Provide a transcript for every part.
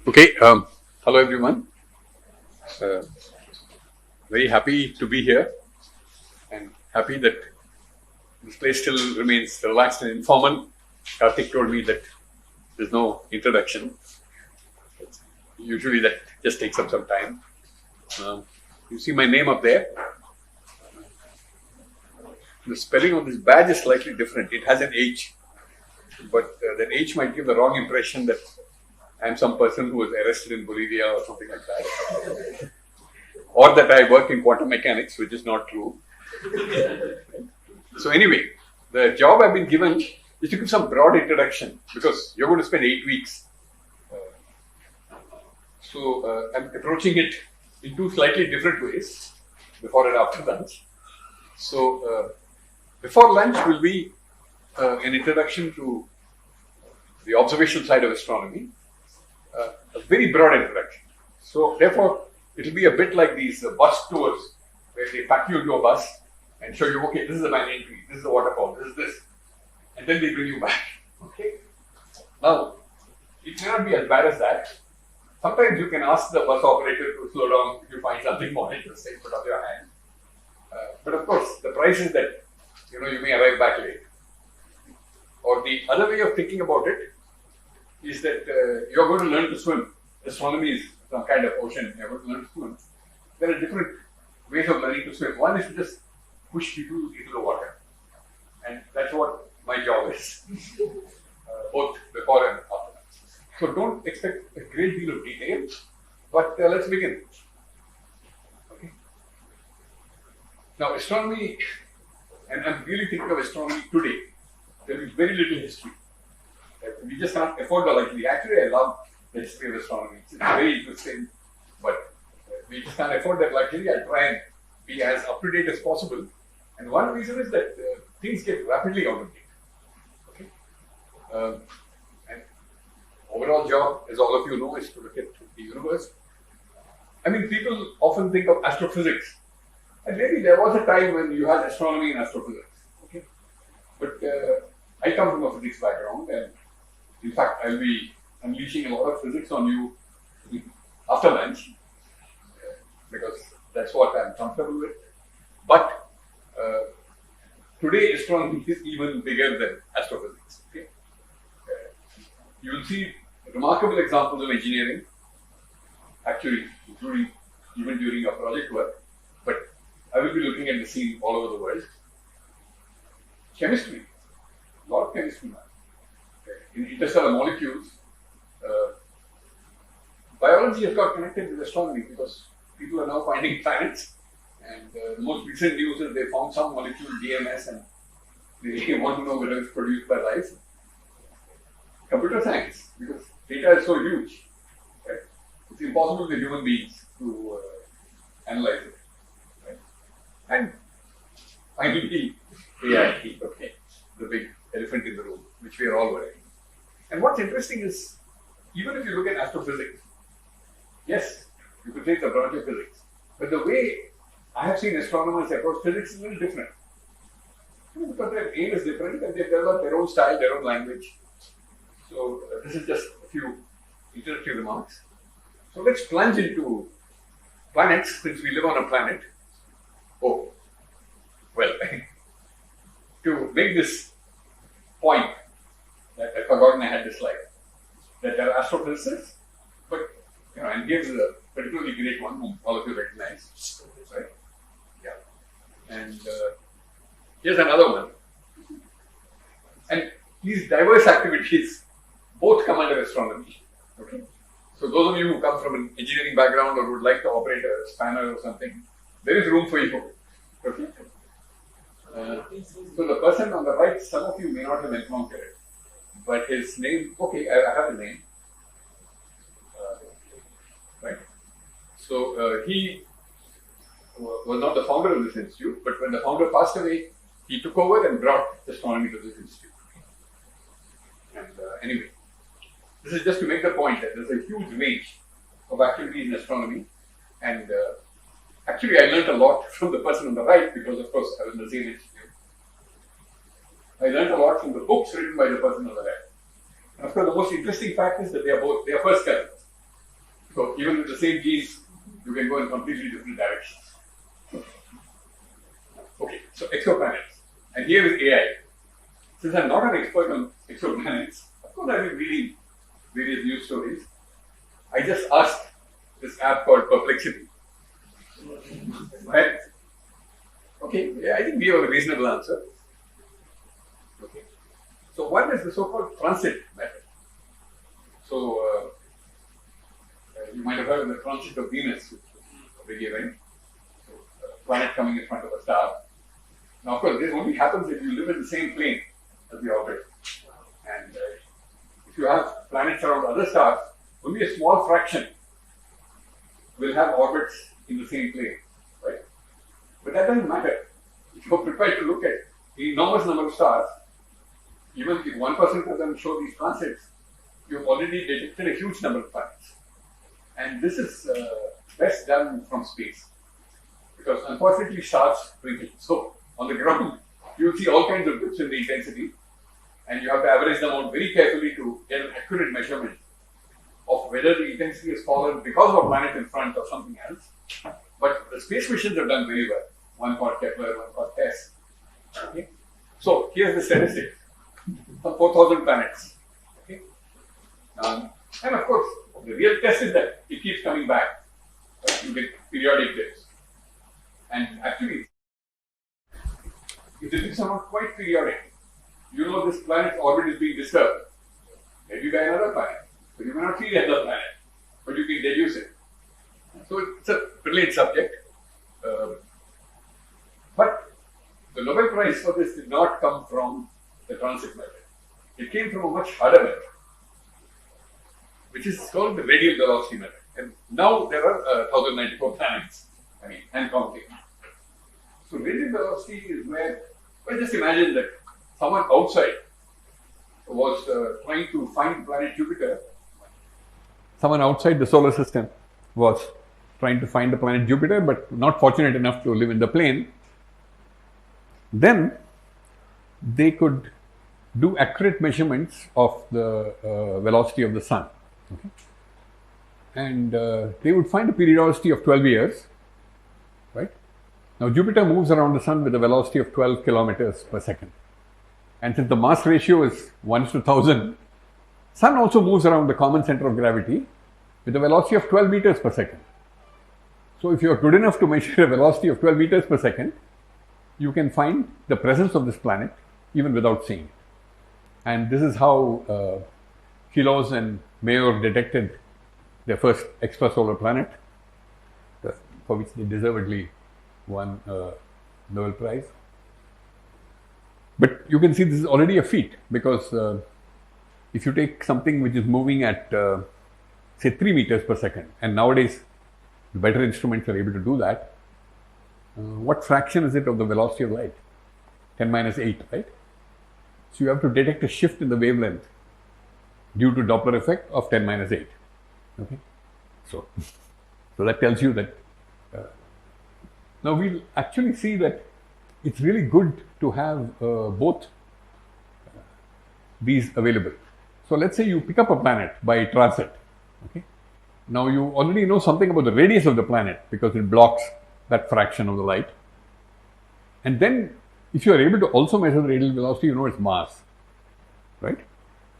Okay, hello everyone. Uh, Very happy to be here and happy that this place still remains relaxed and informal. Karthik told me that there's no introduction. Usually that just takes up some time. You see my name up there. The spelling on this badge is slightly different. It has an H, but that H might give the wrong impression that I'm some person who was arrested in Bolivia or something like that. Or that I work in quantum mechanics, which is not true. So anyway, the job I've been given is to give some broad introduction because you're going to spend 8 weeks. So I'm approaching it in two slightly different ways, before and after lunch. So before lunch will be an introduction to the observational side of astronomy, a very broad introduction. So therefore, it will be a bit like these bus tours where they pack you into a bus and show you, okay, this is the banyan tree, this is the waterfall, this is this, and then they bring you back. Okay. Now, it may not be as bad as that. Sometimes you can ask the bus operator to slow down if you find something more interesting, put up your hand. But of course, the price is that you may arrive back late. Or the other way of thinking about it is that you're going to learn to swim. Astronomy is some kind of ocean. You're going to learn to swim. There are different ways of learning to swim. One is to just push people into the water, and that's what my job is, both before and after. So don't expect a great deal of detail, but let's begin. Okay. Now, astronomy, and I'm really thinking of astronomy today. There is very little history. We just can't afford the luxury. Actually, I love the history of astronomy. It's very interesting, but we just can't afford that luxury. I try and be as up to date as possible. And one reason is that things get rapidly out of date. Okay? And overall job, as all of you know, is to look at the universe. I mean, people often think of astrophysics. And maybe there was a time when you had astronomy and astrophysics. Okay? But I come from a physics background, and in fact, I'll be unleashing a lot of physics on you after lunch, because that's what I'm comfortable with. But today, astronomy is even bigger than astrophysics. Okay? You will see remarkable examples of engineering, actually, including even during our project work. But I will be looking at the scene all over the world. Chemistry, a lot of chemistry now. In interstellar molecules, biology has got connected with astronomy because people are now finding planets, and the most recent news is they found some molecule, DMS, and they want to know whether it's produced by life. Computer science, because data is so huge, right? It's impossible for human beings to analyze it. Right? And finally, AI, okay, the big elephant in the room, which we are all worrying. And what's interesting is, even if you look at astrophysics, yes, you could say it's a branch of physics, but the way I have seen astronomers approach physics is a little different. Because their aim is different, and they've developed their own style, their own language. So this is just a few introductory remarks. So let's plunge into planets, since we live on a planet. Oh, well, to make this point, that I've forgotten I had this slide, that there are astrophysicists, but, and here's a particularly great one whom all of you recognize, right? Yeah. And here's another one. And these diverse activities both come under astronomy, okay? So those of you who come from an engineering background or would like to operate a spanner or something, there is room for you, okay? So the person on the right, some of you may not have encountered it, but his name, okay, I have his name, right? So he was not the founder of this institute, but when the founder passed away, he took over and brought astronomy to this institute. And anyway, this is just to make the point that there's a huge range of activities in astronomy, and actually I learned a lot from the person on the right because, of course, I was in the same institute. I learned a lot from the books written by the person on the left. And of course, the most interesting fact is that they are first cousins. So even with the same genes, you can go in completely different directions. Okay, so exoplanets. And here is AI. Since I'm not an expert on exoplanets, of course I've been reading various news stories. I just asked this app called Perplexity. Right? Okay, yeah, I think we have a reasonable answer. Okay. So one is the so-called transit method. So you might have heard of the transit of Venus, which is a big event. So a planet coming in front of a star. Now, of course, this only happens if you live in the same plane as the orbit. And if you have planets around other stars, only a small fraction will have orbits in the same plane, right? But that doesn't matter. If you're prepared to look at the enormous number of stars, even if 1% of them show these transits, you've already detected a huge number of planets. And this is best done from space, because unfortunately stars twinkle. So on the ground, you'll see all kinds of dips in the intensity, and you have to average them out very carefully to get an accurate measurement of whether the intensity has fallen because of a planet in front or something else. But the space missions have done very well. One called Kepler, one called TESS. Okay? So here's the statistic. Some 4,000 planets. Okay? And of course, the real test is that it keeps coming back. Right? You get periodic dips. And actually, if the dips are not quite periodic, you know this planet's orbit is being disturbed. Maybe by another planet. So you may not see the other planet, but you can deduce it. So it's a brilliant subject. But the Nobel Prize for this did not come from the transit method. It came from a much harder method, which is called the radial velocity method. And now there are 1,094 planets, and counting. So radial velocity is where, well, just imagine that someone outside was trying to find the planet Jupiter. Someone outside the solar system was trying to find the planet Jupiter, but not fortunate enough to live in the plane. Then they could do accurate measurements of the velocity of the sun. Okay? And they would find a periodicity of 12 years. Right? Now Jupiter moves around the sun with a velocity of 12 kilometers per second. And since the mass ratio is 1:1,000, Sun also moves around the common center of gravity with a velocity of 12 meters per second. So if you are good enough to measure a velocity of 12 meters per second, you can find the presence of this planet even without seeing it. And this is how Kilos and Mayor detected their first extrasolar planet, for which they deservedly won a Nobel Prize. But you can see this is already a feat, because if you take something which is moving at say 3 meters per second, and nowadays the better instruments are able to do that, what fraction is it of the velocity of light? 10 minus 8, right? So you have to detect a shift in the wavelength due to Doppler effect of 10 minus 8. Okay, so that tells you that. Now we'll actually see that it's really good to have both these available. So let's say you pick up a planet by transit. Okay. Now you already know something about the radius of the planet because it blocks that fraction of the light. And then if you are able to also measure the radial velocity, you know its mass. Right?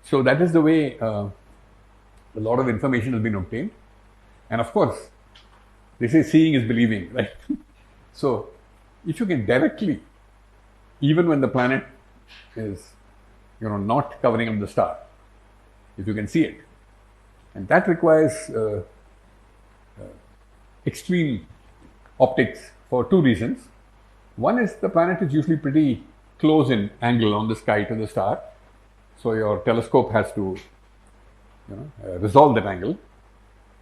So that is the way a lot of information has been obtained. And of course, they say seeing is believing, right? So if you can directly, even when the planet is not covering up the star, if you can see it, and that requires extreme optics for two reasons. One is the planet is usually pretty close in angle on the sky to the star, so your telescope has to resolve that angle.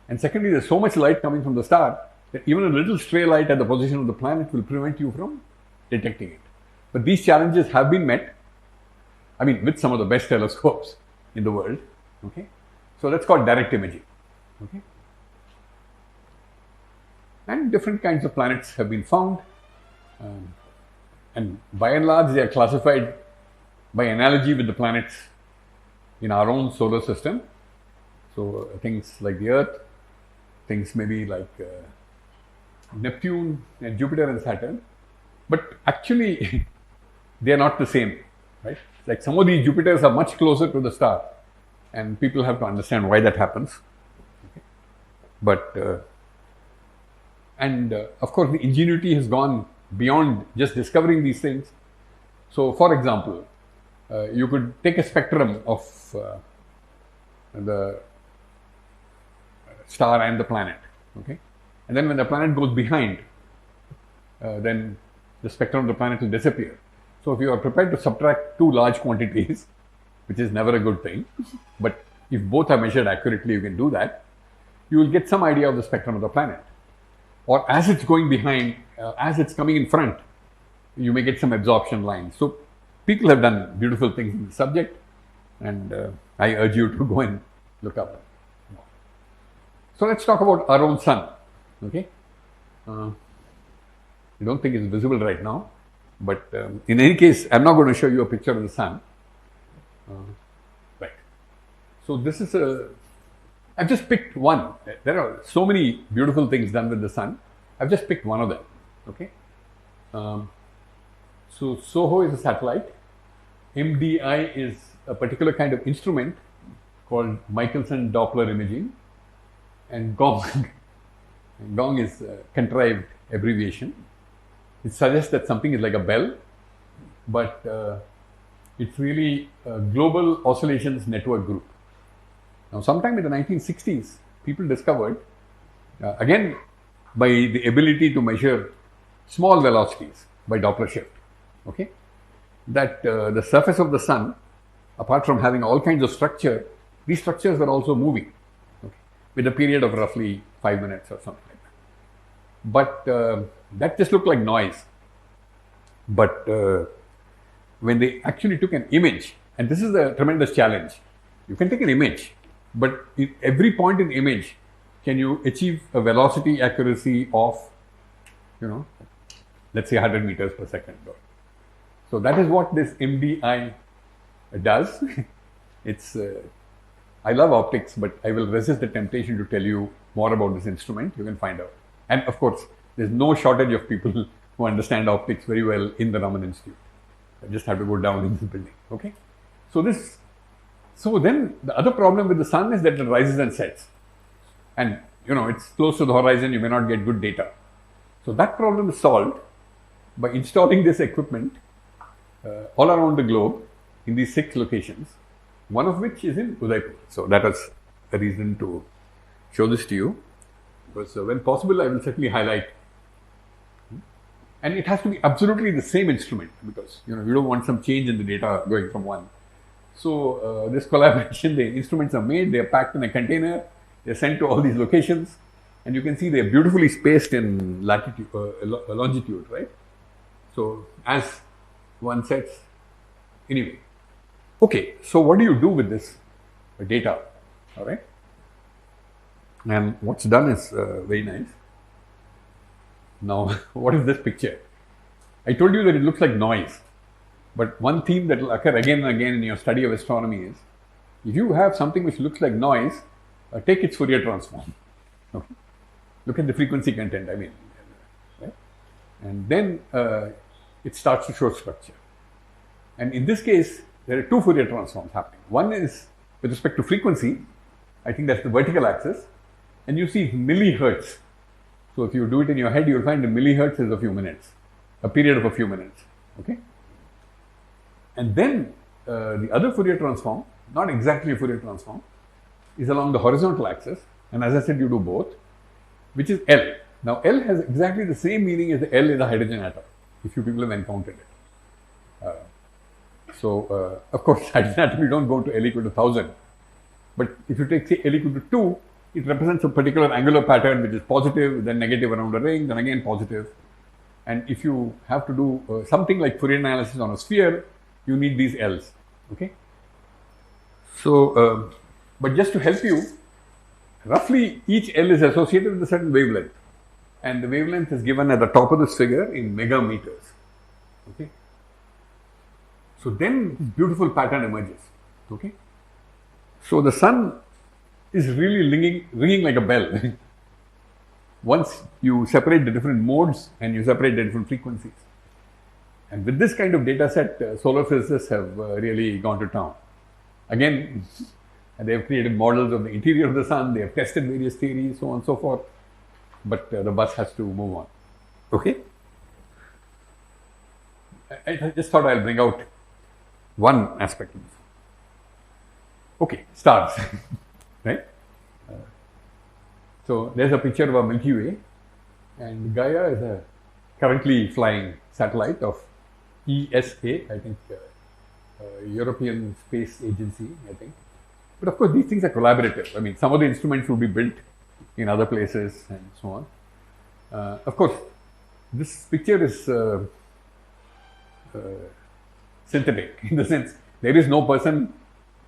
And secondly, there's so much light coming from the star that even a little stray light at the position of the planet will prevent you from detecting it. But these challenges have been met, with some of the best telescopes in the world. Okay, so that's called direct imaging. Okay, and different kinds of planets have been found, and by and large they are classified by analogy with the planets in our own solar system. So things like the Earth, things maybe like Neptune and Jupiter and Saturn, but actually they are not the same, right? Like some of these Jupiters are much closer to the star, and people have to understand why that happens. Okay. But of course, the ingenuity has gone beyond just discovering these things. So, for example, you could take a spectrum of the star and the planet, okay, and then when the planet goes behind, then the spectrum of the planet will disappear. So, if you are prepared to subtract two large quantities, which is never a good thing, but if both are measured accurately, you can do that, you will get some idea of the spectrum of the planet. Or as it's going behind, as it's coming in front, you may get some absorption lines. So people have done beautiful things in the subject, and I urge you to go and look up. So let's talk about our own sun. Okay, I don't think it's visible right now, but in any case, I'm not going to show you a picture of the sun. Right. So this is I've just picked one. There are so many beautiful things done with the sun. I've just picked one of them. Okay. So SOHO is a satellite. MDI is a particular kind of instrument called Michelson Doppler imaging, and GONG. GONG is a contrived abbreviation. It suggests that something is like a bell, but it's really a Global Oscillations Network Group. Now, sometime in the 1960s, people discovered, again, by the ability to measure small velocities by Doppler shift, okay, that the surface of the sun, apart from having all kinds of structure, these structures were also moving, okay, with a period of roughly 5 minutes or something like that. But that just looked like noise. But when they actually took an image, and this is a tremendous challenge, you can take an image, but in every point in the image, can you achieve a velocity accuracy of, let's say 100 meters per second. So that is what this MDI does. It's I love optics, but I will resist the temptation to tell you more about this instrument. You can find out. And of course, there's no shortage of people who understand optics very well in the Raman Institute. I just have to go down in the building. Okay. So then the other problem with the sun is that it rises and sets. And it's close to the horizon, you may not get good data. So that problem is solved by installing this equipment all around the globe in these 6 locations, one of which is in Udaipur. So that was a reason to show this to you, because when possible, I will certainly highlight. And it has to be absolutely the same instrument, because you don't want some change in the data going from one. So this collaboration, the instruments are made, they are packed in a container, they are sent to all these locations, and you can see they are beautifully spaced in latitude, longitude, right? So as one sets, anyway. Okay, so what do you do with this data? All right, and what's done is very nice. Now, what is this picture? I told you that it looks like noise, but one theme that will occur again and again in your study of astronomy is, if you have something which looks like noise, take its Fourier transform. Okay. Look at the frequency content, right? And then it starts to show structure. And in this case, there are 2 Fourier transforms happening. One is with respect to frequency, I think that's the vertical axis, and you see millihertz. So if you do it in your head, you'll find the millihertz is a few minutes, a period of a few minutes, okay? And then the other Fourier transform, not exactly a Fourier transform, is along the horizontal axis, and as I said, you do both, which is L. Now L has exactly the same meaning as the L in the hydrogen atom, if you people have encountered it. Of course, hydrogen atom, you don't go to L equal to 1000, but if you take, say, L equal to 2, it represents a particular angular pattern which is positive, then negative around a ring, then again positive. And if you have to do something like Fourier analysis on a sphere, you need these L's, okay? So, but just to help you, roughly each L is associated with a certain wavelength, and the wavelength is given at the top of this figure in megameters, okay? So then this beautiful pattern emerges, okay? So the sun is really ringing like a bell. once you separate the different modes and you separate the different frequencies. And with this kind of data set, solar physicists have really gone to town. Again, they have created models of the interior of the sun, they have tested various theories, so on and so forth. But the bus has to move on. Okay? I just thought I'll bring out one aspect of this. Okay, stars. Right? So there's a picture of a Milky Way, and Gaia is a currently flying satellite of ESA, I think, European Space Agency, I think. But of course, these things are collaborative. I mean, some of the instruments will be built in other places and so on. Of course, this picture is synthetic in the sense there is no person.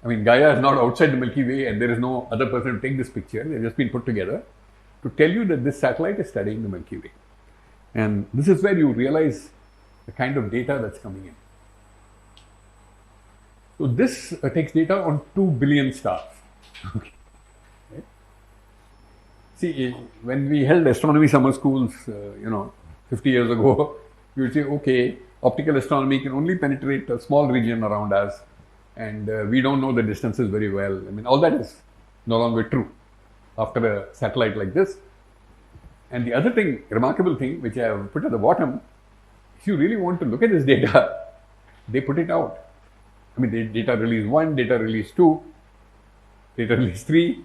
I mean, Gaia is not outside the Milky Way and there is no other person to take this picture. They've just been put together to tell you that this satellite is studying the Milky Way. And this is where you realize the kind of data that's coming in. So this takes data on 2 billion stars. Okay. Right? See, when we held astronomy summer schools, 50 years ago, you would say, okay, optical astronomy can only penetrate a small region around us, and we don't know the distances very well. I mean, all that is no longer true after a satellite like this. And the other thing, remarkable thing, which I have put at the bottom, if you really want to look at this data, they put it out. I mean, data release 1, data release 2, data release 3.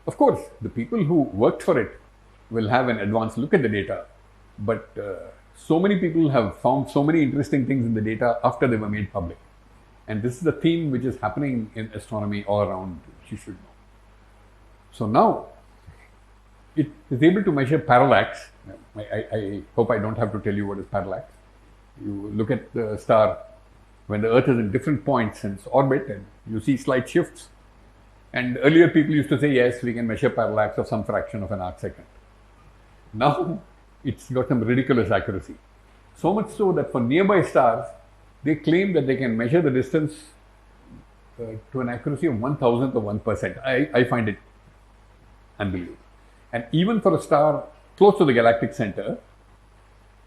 Of course, the people who worked for it will have an advanced look at the data, but so many people have found so many interesting things in the data after they were made public. And this is a theme which is happening in astronomy all around, which you should know. So now, it is able to measure parallax. I hope I don't have to tell you what is parallax. You look at the star when the Earth is in different points in its orbit and you see slight shifts. And earlier people used to say, yes, we can measure parallax of some fraction of an arc second. Now, it's got some ridiculous accuracy. So much so that for nearby stars, they claim that they can measure the distance to an accuracy of 1,000th of 1%. I find it unbelievable. And even for a star close to the galactic center,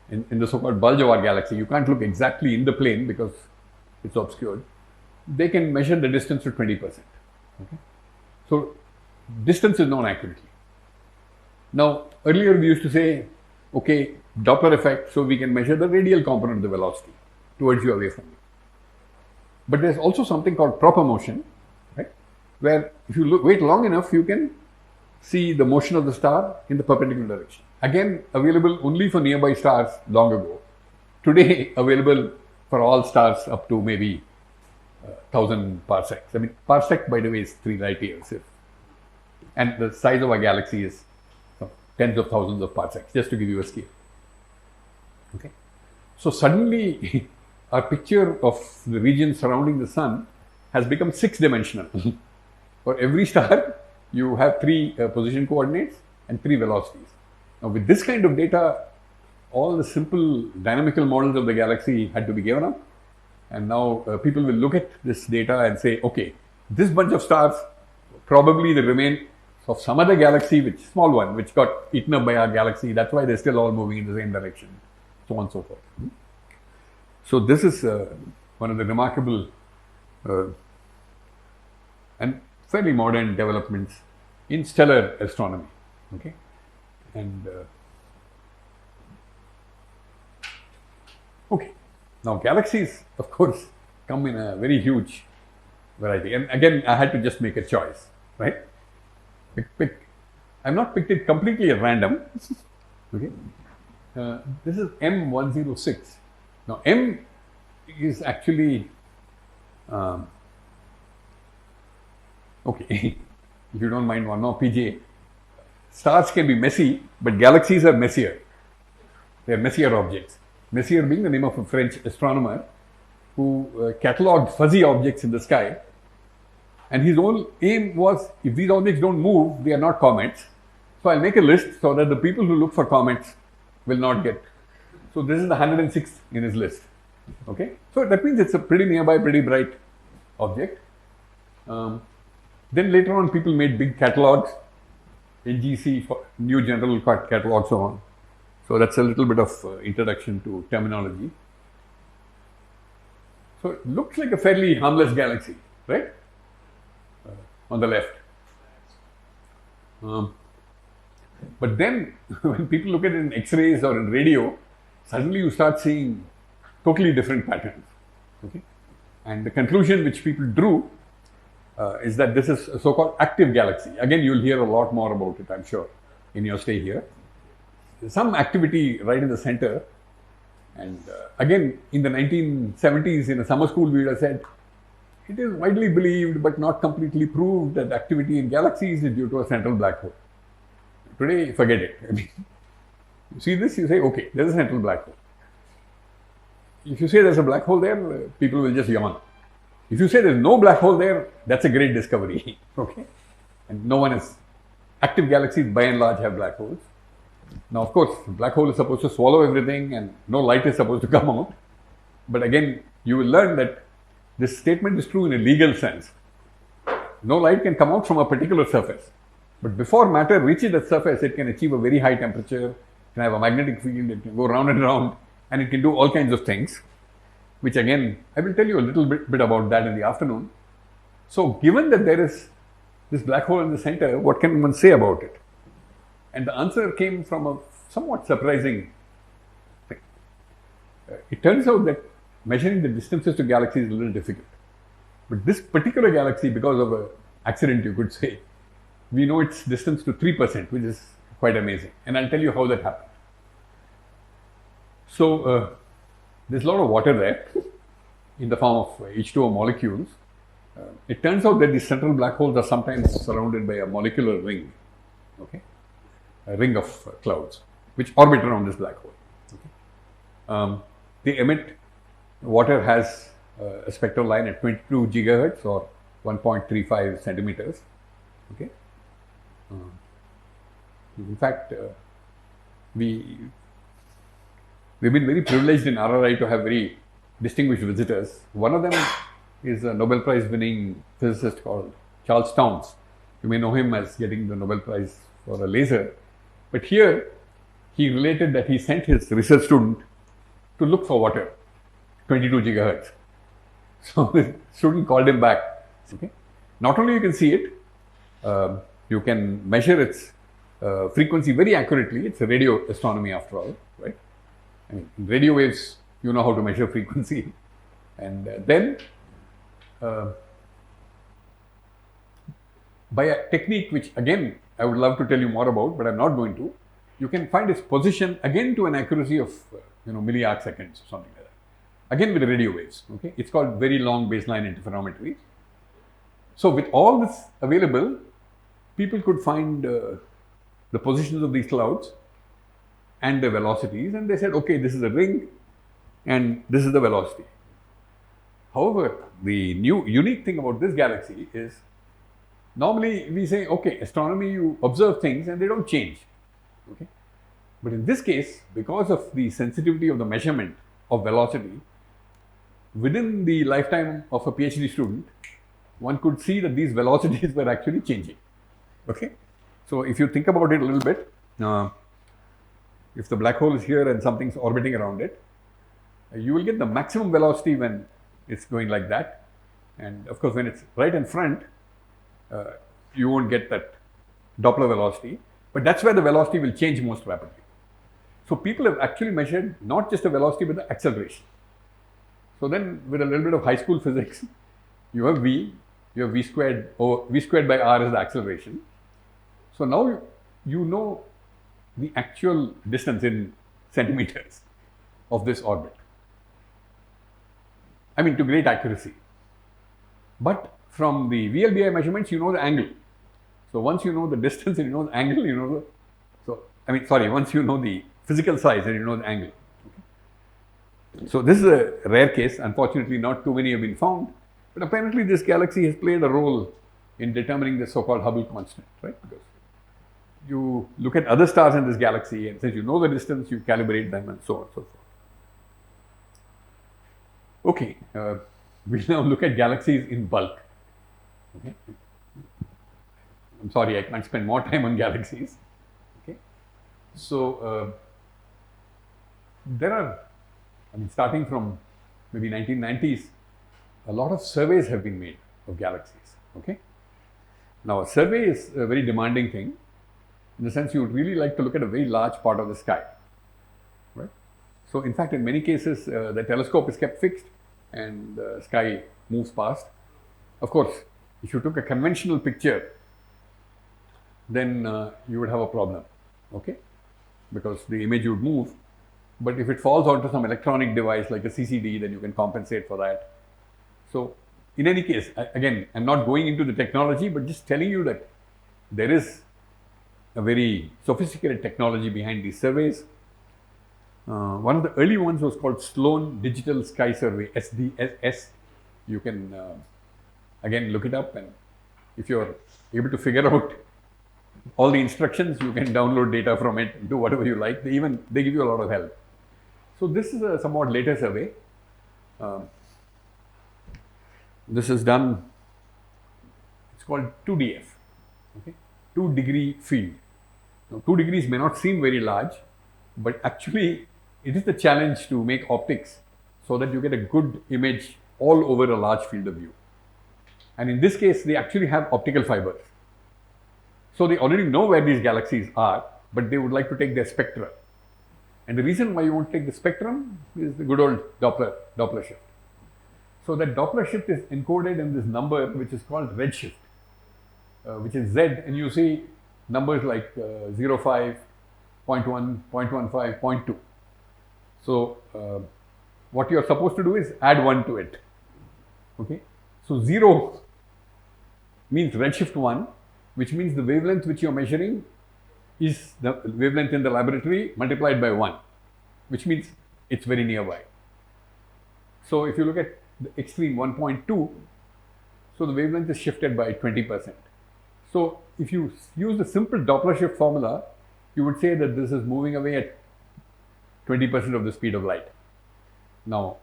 in the so-called bulge of our galaxy, you can't look exactly in the plane because it's obscured. They can measure the distance to 20%. Okay? So, distance is known accurately. Now, earlier we used to say, okay, Doppler effect, so we can measure the radial component of the velocity towards you, away from you. But there's also something called proper motion, right? Where if you wait long enough, you can see the motion of the star in the perpendicular direction. Again, available only for nearby stars long ago. Today, available for all stars up to maybe 1,000 parsecs. I mean, parsec, by the way, is 3 light years. And the size of our galaxy is tens of thousands of parsecs, just to give you a scale. Okay. So suddenly, our picture of the region surrounding the sun has become 6-dimensional. For every star, you have 3 position coordinates and 3 velocities. Now, with this kind of data, all the simple dynamical models of the galaxy had to be given up. And now people will look at this data and say, okay, this bunch of stars, probably the remain of some other galaxy, which small one, which got eaten up by our galaxy. That's why they're still all moving in the same direction, so on and so forth. So this is one of the remarkable and fairly modern developments in stellar astronomy. Okay, and okay, now galaxies, of course, come in a very huge variety. And again, I had to just make a choice, right? I've not picked it completely at random. Okay, this is M106. Now, M is actually okay. If you don't mind one more PJ, stars can be messy, but galaxies are messier. They are messier objects. Messier being the name of a French astronomer who catalogued fuzzy objects in the sky. And his whole aim was, if these objects don't move, they are not comets. So I'll make a list so that the people who look for comets will not get. So this is the 106th in his list. Okay, so that means it's a pretty nearby, pretty bright object. Then later on, people made big catalogs NGC, for New General Catalog, so on. So that's a little bit of introduction to terminology. So it looks like a fairly harmless galaxy, right? On the left. But then when people look at it in X-rays or in radio, suddenly you start seeing totally different patterns. Okay? And the conclusion which people drew is that this is a so-called active galaxy. Again, you'll hear a lot more about it, I'm sure, in your stay here. There's some activity right in the center. And again, in the 1970s, in a summer school, we would have said, it is widely believed but not completely proved that activity in galaxies is due to a central black hole. Today, forget it. I mean, you see this, you say, okay, there's a central black hole. If you say there's a black hole there, people will just yawn. If you say there's no black hole there, that's a great discovery. Okay? And no one is. Active galaxies by and large have black holes. Now, of course, black hole is supposed to swallow everything and no light is supposed to come out. But again, you will learn that this statement is true in a legal sense. No light can come out from a particular surface. But before matter reaches that surface, it can achieve a very high temperature, it can have a magnetic field, it can go round and round, and it can do all kinds of things, which again, I will tell you a little bit about that in the afternoon. So, given that there is this black hole in the center, what can one say about it? And the answer came from a somewhat surprising thing. It turns out that measuring the distances to galaxies is a little difficult. But this particular galaxy, because of an accident, you could say, we know its distance to 3%, which is quite amazing. And I'll tell you how that happened. So, there's a lot of water there in the form of H2O molecules. It turns out that these central black holes are sometimes surrounded by a molecular ring, okay? A ring of clouds, which orbit around this black hole. Okay? They emit, water has a spectral line at 22 gigahertz or 1.35 centimeters. Okay? In fact, we've been very privileged in RRI to have very distinguished visitors. One of them is a Nobel Prize winning physicist called Charles Townes. You may know him as getting the Nobel Prize for a laser. But here, he related that he sent his research student to look for water, 22 gigahertz. So the student called him back. Okay? Not only you can see it, you can measure its frequency very accurately. It's a radio astronomy after all, right? I mean, in radio waves, you know how to measure frequency. And then, by a technique which again, I would love to tell you more about, but I'm not going to, you can find its position again to an accuracy of milliarc seconds or something like that. Again with the radio waves, okay? It's called very long baseline interferometry. So with all this available, people could find the positions of these clouds and the velocities, and they said, okay, this is a ring and this is the velocity. However, the new unique thing about this galaxy is, normally we say, okay, astronomy, you observe things and they don't change. Okay? But in this case, because of the sensitivity of the measurement of velocity, within the lifetime of a PhD student, one could see that these velocities were actually changing. Okay? So if you think about it a little bit, if the black hole is here and something's orbiting around it, you will get the maximum velocity when it's going like that. And of course, when it's right in front, you won't get that Doppler velocity, but that's where the velocity will change most rapidly. So people have actually measured not just the velocity, but the acceleration. So then with a little bit of high school physics, you have V squared, or V squared by R is the acceleration. So now you know the actual distance in centimeters of this orbit. I mean, to great accuracy. But from the VLBI measurements, you know the angle. So once you know the distance and you know the angle, you know once you know the physical size and you know the angle. Okay? So this is a rare case. Unfortunately, not too many have been found. But apparently this galaxy has played a role in determining the so-called Hubble constant, right? Because you look at other stars in this galaxy, and since you know the distance, you calibrate them and so on and so forth. Okay, we'll now look at galaxies in bulk. Okay. I'm sorry, I can't spend more time on galaxies. Okay, so there are, I mean, starting from maybe 1990s, a lot of surveys have been made of galaxies. Okay, now a survey is a very demanding thing, in the sense you would really like to look at a very large part of the sky, right? So in fact, in many cases, the telescope is kept fixed and the sky moves past. Of course, if you took a conventional picture, then you would have a problem, okay? Because the image would move. But if it falls onto some electronic device like a CCD, then you can compensate for that. So in any case, again, I'm not going into the technology, but just telling you that there is a very sophisticated technology behind these surveys. One of the early ones was called Sloan Digital Sky Survey, SDSS. You can, again, look it up, and if you're able to figure out all the instructions, you can download data from it, do whatever you like. They give you a lot of help. So this is a somewhat later survey. This is done, it's called 2DF, okay? 2 degree field. Now 2 degrees may not seem very large, but actually it is the challenge to make optics so that you get a good image all over a large field of view. And in this case, they actually have optical fibers. So they already know where these galaxies are, but they would like to take their spectra. And the reason why you want to take the spectrum is the good old Doppler shift. So that Doppler shift is encoded in this number which is called redshift, which is Z, and you see numbers like 0.5, 0.1, 0.15, 0.2. So what you are supposed to do is add 1 to it. Okay. So 0 means redshift 1, which means the wavelength which you are measuring is the wavelength in the laboratory multiplied by 1, which means it's very nearby. So if you look at the extreme 1.2, so the wavelength is shifted by 20%. So if you use the simple Doppler shift formula, you would say that this is moving away at 20% of the speed of light. Now,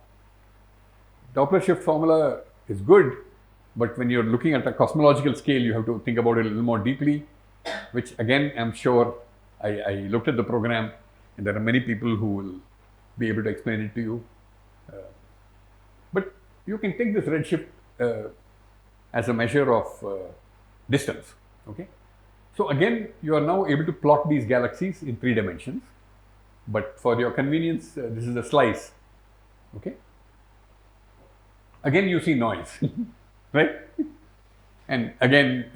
Doppler shift formula is good, but when you're looking at a cosmological scale, you have to think about it a little more deeply, which again, I'm sure I looked at the program, and there are many people who will be able to explain it to you. But you can take this redshift as a measure of distance, okay? So again, you are now able to plot these galaxies in 3 dimensions, but for your convenience, this is a slice, okay? Again, you see noise, right? And again,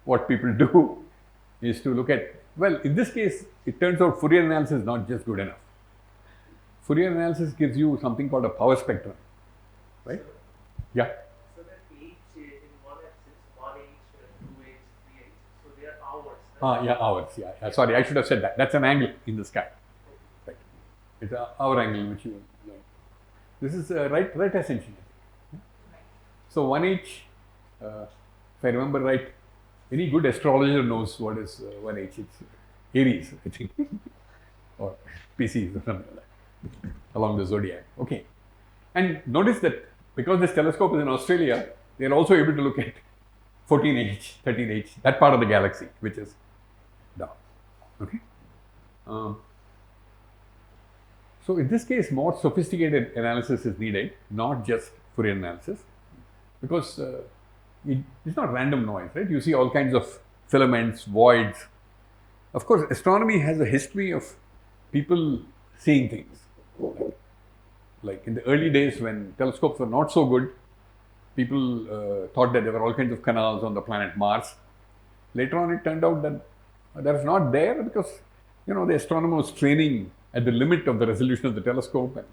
what people do is to look at, well, in this case, it turns out Fourier analysis is not just good enough. Fourier analysis gives you something called a power spectrum, right? Yeah. So that H in one axis, 1H, 2H, 3H, so they are hours. Right? Yeah, hours. Yeah. Sorry, I should have said that. That's an angle in the sky. Right. It's an hour angle which you know. This is right ascension. So 1H, if I remember right, any good astrologer knows what is 1H. It's Aries, I think, or Pisces or something like that, along the zodiac. Okay. And notice that because this telescope is in Australia, they are also able to look at 14H, 13H, that part of the galaxy, which is down. Okay. So in this case, more sophisticated analysis is needed, not just Fourier analysis, because it's not random noise, right? You see all kinds of filaments, voids. Of course, astronomy has a history of people seeing things. Like in the early days when telescopes were not so good, people thought that there were all kinds of canals on the planet Mars. Later on, it turned out that that's not there because, you know, the astronomer was training at the limit of the resolution of the telescope. And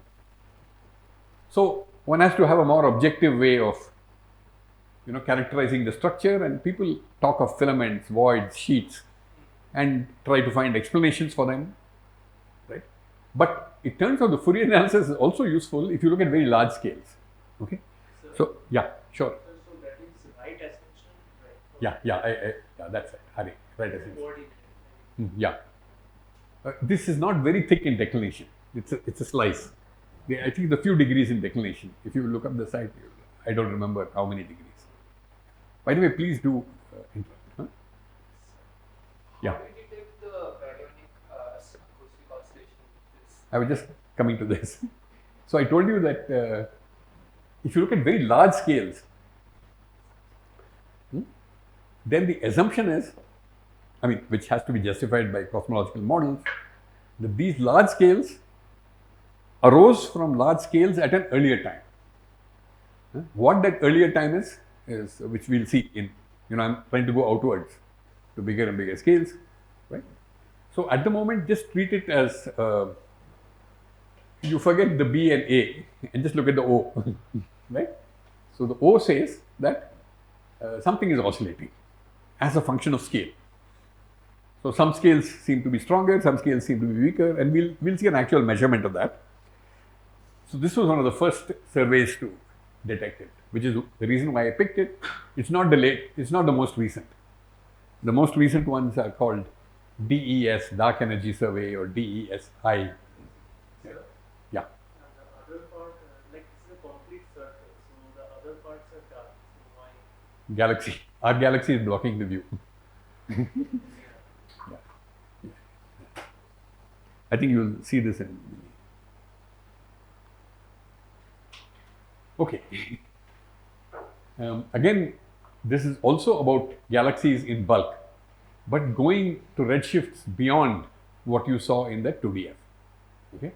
so one has to have a more objective way of, you know, characterizing the structure, and people talk of filaments, voids, sheets, and try to find explanations for them, right? But it turns out the Fourier analysis is also useful if you look at very large scales, okay? So yeah, sure. So that is right ascension, right? Yeah, that's right, Hari, right ascension. Yeah. This is not very thick in declination. It's a slice. I think the few degrees in declination. If you look up the site, I don't remember how many degrees. By the way, please do interrupt. Huh? Yeah. How did you take the baryonic acoustic oscillation? I was just coming to this. So I told you that if you look at very large scales, then the assumption is, I mean, which has to be justified by cosmological models, that these large scales arose from large scales at an earlier time. What that earlier time is which we'll see in, I'm trying to go outwards to bigger and bigger scales, right? So at the moment, just treat it as, you forget the B and A and just look at the O, right? So the O says that something is oscillating as a function of scale. So some scales seem to be stronger, some scales seem to be weaker, and we'll see an actual measurement of that. So this was one of the first surveys to detect it, which is the reason why I picked it. It's not the most recent. The most recent ones are called DES, Dark Energy Survey, or DESI. Yeah. And the other part, like this is a complete circle, so the other parts are dark. So why? Galaxy. Our galaxy is blocking the view. Yeah. I think you'll see this in. Okay. Again, this is also about galaxies in bulk, but going to redshifts beyond what you saw in the 2DF. Okay,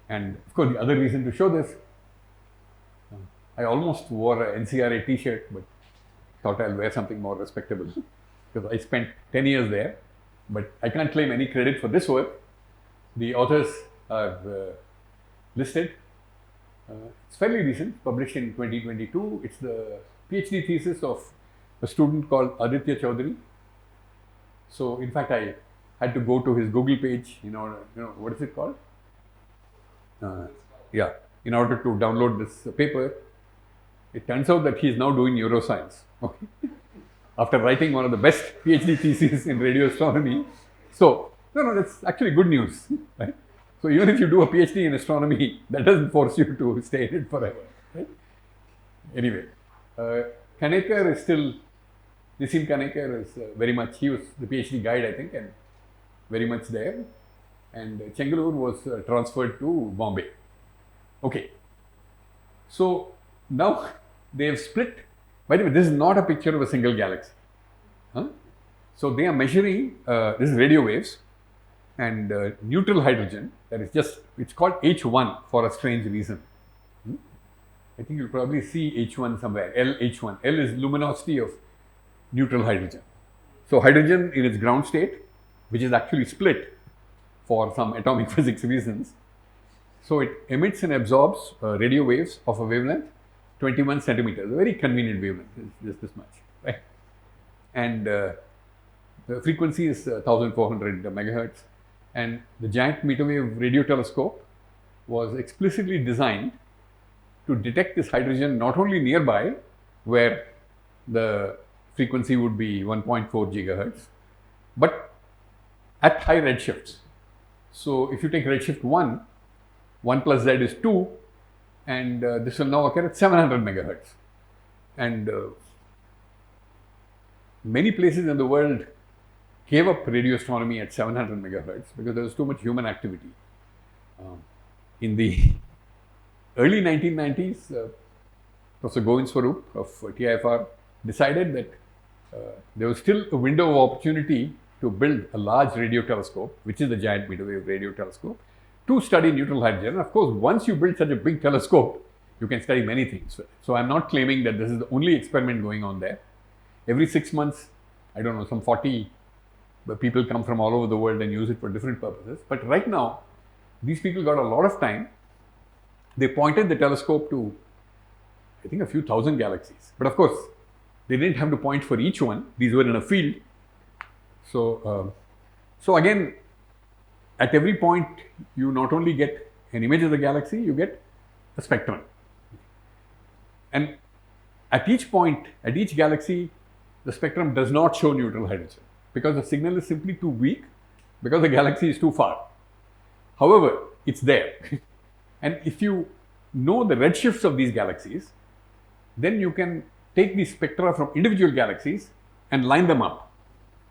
and of course, the other reason to show this, I almost wore a NCRA T-shirt, but thought I'll wear something more respectable because I spent 10 years there, but I can't claim any credit for this work. The authors are listed. It's fairly recent, published in 2022. It's the PhD thesis of a student called Aditya Chaudhary. So, in fact, I had to go to his Google page in order, what is it called? Yeah, in order to download this paper. It turns out that he is now doing neuroscience. Okay. After writing one of the best PhD theses in radio astronomy. So, no, that's actually good news, right? So even if you do a PhD in astronomy, that doesn't force you to stay in it forever, right? Anyway, Kanekar is still, Nisim Kanekar is very much, he was the PhD guide, I think, and very much there. And Chengalur was transferred to Bombay. Okay. So now they have split. By the way, this is not a picture of a single galaxy. So they are measuring, this is radio waves, and neutral hydrogen, that is just, it's called H1 for a strange reason. I think you'll probably see H1 somewhere, LH1. L is luminosity of neutral hydrogen. So hydrogen in its ground state, which is actually split for some atomic physics reasons. So it emits and absorbs radio waves of a wavelength 21 centimeters, a very convenient wavelength, just this much, right? And the frequency is 1400 megahertz. And the Giant Meter Wave Radio Telescope was explicitly designed to detect this hydrogen not only nearby, where the frequency would be 1.4 gigahertz, but at high redshifts. So if you take redshift 1, 1 plus z is 2, and this will now occur at 700 megahertz. And many places in the world gave up radio astronomy at 700 megahertz because there was too much human activity. In the early 1990s, Professor Govind Swarup of TIFR decided that there was still a window of opportunity to build a large radio telescope, which is the Giant Meter Wave Radio Telescope, to study neutral hydrogen. And of course, once you build such a big telescope, you can study many things. So I'm not claiming that this is the only experiment going on there. Every 6 months, I don't know, some 40 people come from all over the world and use it for different purposes. But right now, these people got a lot of time. They pointed the telescope to, I think, a few thousand galaxies. But of course, they didn't have to point for each one. These were in a field. So again, at every point, you not only get an image of the galaxy, you get a spectrum. And at each point, at each galaxy, the spectrum does not show neutral hydrogen, because the signal is simply too weak, because the galaxy is too far. However, it's there. And if you know the redshifts of these galaxies, then you can take these spectra from individual galaxies and line them up,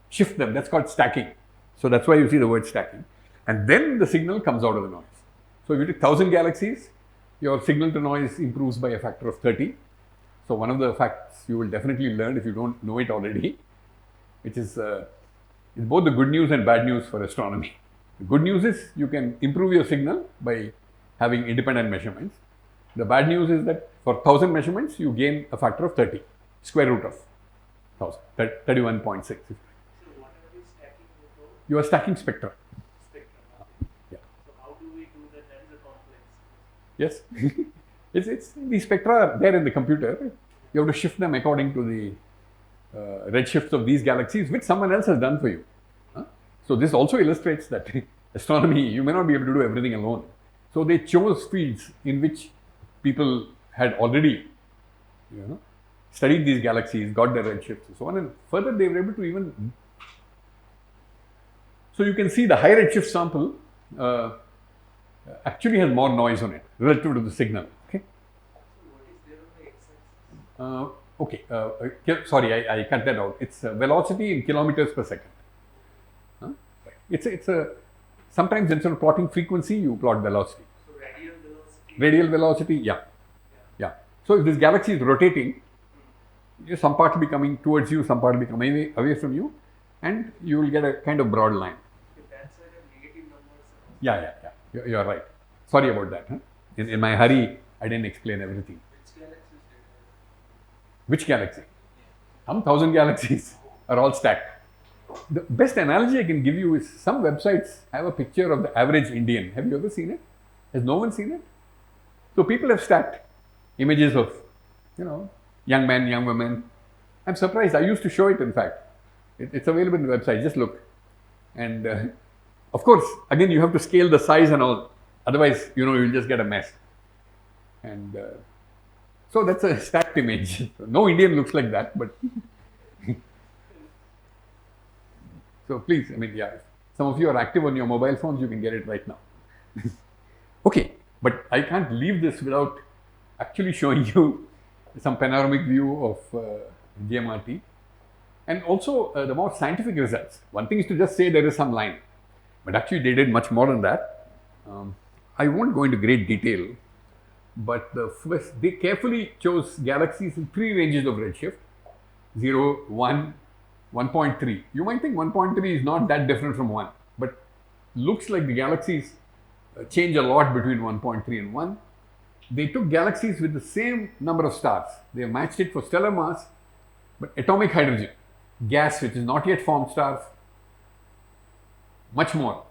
shift them. That's called stacking. So that's why you see the word stacking. And then the signal comes out of the noise. So if you take 1,000 galaxies, your signal to noise improves by a factor of 30. So one of the facts you will definitely learn if you don't know it already, which is both the good news and bad news for astronomy. The good news is you can improve your signal by having independent measurements. The bad news is that for 1,000 measurements, you gain a factor of 30, square root of 1,000, 31.6. So what are we stacking with those You are stacking spectra. spectra? Yeah. So how do we do that? That is a complex. Yes. it's the spectra are there in the computer. You have to shift them according to the redshifts of these galaxies, which someone else has done for you. So this also illustrates that astronomy, you may not be able to do everything alone. So they chose fields in which people had already, studied these galaxies, got their redshifts and so on, and further they were able to even. So you can see the high redshift sample actually has more noise on it relative to the signal. Okay. So what is there on the x-axis? Sorry, I cut that out. It's velocity in kilometers per second. It's a sometimes instead of plotting frequency, you plot velocity. So radial velocity. Radial velocity, yeah. So if this galaxy is rotating, some part will be coming towards you, some part will be coming away from you, and you will get a kind of broad line. If that's why the negative numbers. Yeah. You're right. Sorry about that. In my hurry, I didn't explain everything. Which galaxies did Which galaxy? 1,000 galaxies are all stacked. The best analogy I can give you is some websites have a picture of the average Indian. Have you ever seen it? Has no one seen it? So people have stacked images of, young men, young women. I'm surprised. I used to show it, in fact. It's available on the website. Just look. And of course, again, you have to scale the size and all. Otherwise, you'll just get a mess. And so that's a stacked image. No Indian looks like that, but so please, if some of you are active on your mobile phones, you can get it right now. Okay, but I can't leave this without actually showing you some panoramic view of GMRT and also the more scientific results. One thing is to just say there is some line, but actually they did much more than that. I won't go into great detail, but they carefully chose galaxies in 3 ranges of redshift: 0, 1, 1.3. You might think 1.3 is not that different from 1, but looks like the galaxies change a lot between 1.3 and 1. They took galaxies with the same number of stars. They matched it for stellar mass, but atomic hydrogen, gas which is not yet formed stars, much more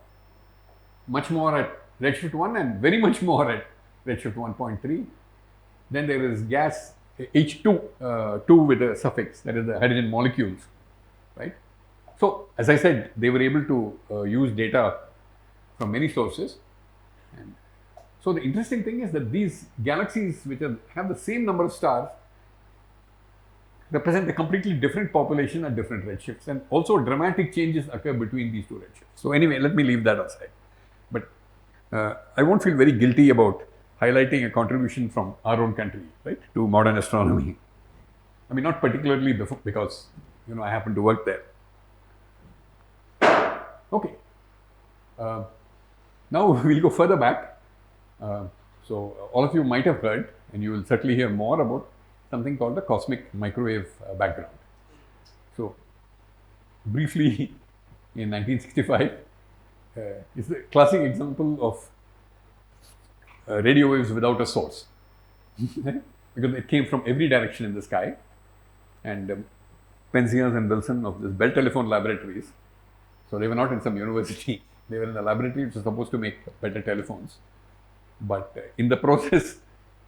at redshift 1 and very much more at redshift 1.3. Then there is gas H2, 2 with a suffix, that is the hydrogen molecules, right? So as I said, they were able to use data from many sources. And so the interesting thing is that these galaxies which have the same number of stars represent a completely different population at different redshifts, and also dramatic changes occur between these 2 redshifts. So anyway, let me leave that aside. But I won't feel very guilty about highlighting a contribution from our own country, right, to modern astronomy. Not particularly because, I happen to work there. Okay. Now we'll go further back. So all of you might have heard, and you will certainly hear more about something called the cosmic microwave background. So briefly, in 1965, is the classic example of radio waves without a source, because it came from every direction in the sky. And Penzias and Wilson of this Bell Telephone Laboratories, so they were not in some university, they were in a laboratory which was supposed to make better telephones. But in the process,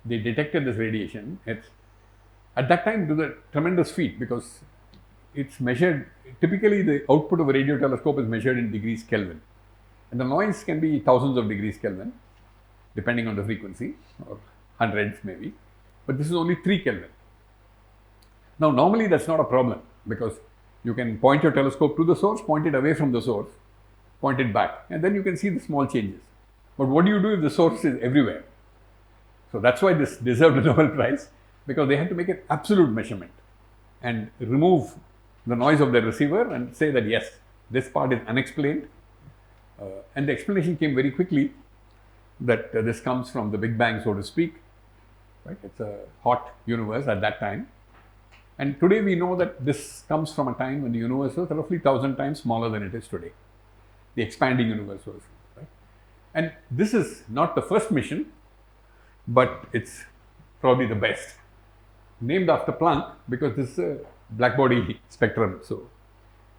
they detected this radiation. At that time, it was a tremendous feat because it's measured, typically the output of a radio telescope is measured in degrees Kelvin. And the noise can be thousands of degrees Kelvin, depending on the frequency, or hundreds maybe. But this is only 3 Kelvin. Now, normally that's not a problem because you can point your telescope to the source, point it away from the source, point it back, and then you can see the small changes. But what do you do if the source is everywhere? So that's why this deserved a Nobel Prize, because they had to make an absolute measurement and remove the noise of the receiver and say that yes, this part is unexplained. And the explanation came very quickly that this comes from the Big Bang, so to speak. Right? It's a hot universe at that time. And today we know that this comes from a time when the universe was roughly 1,000 times smaller than it is today. The expanding universe was. Right? And this is not the first mission, but it's probably the best. Named after Planck because this is a black body spectrum. So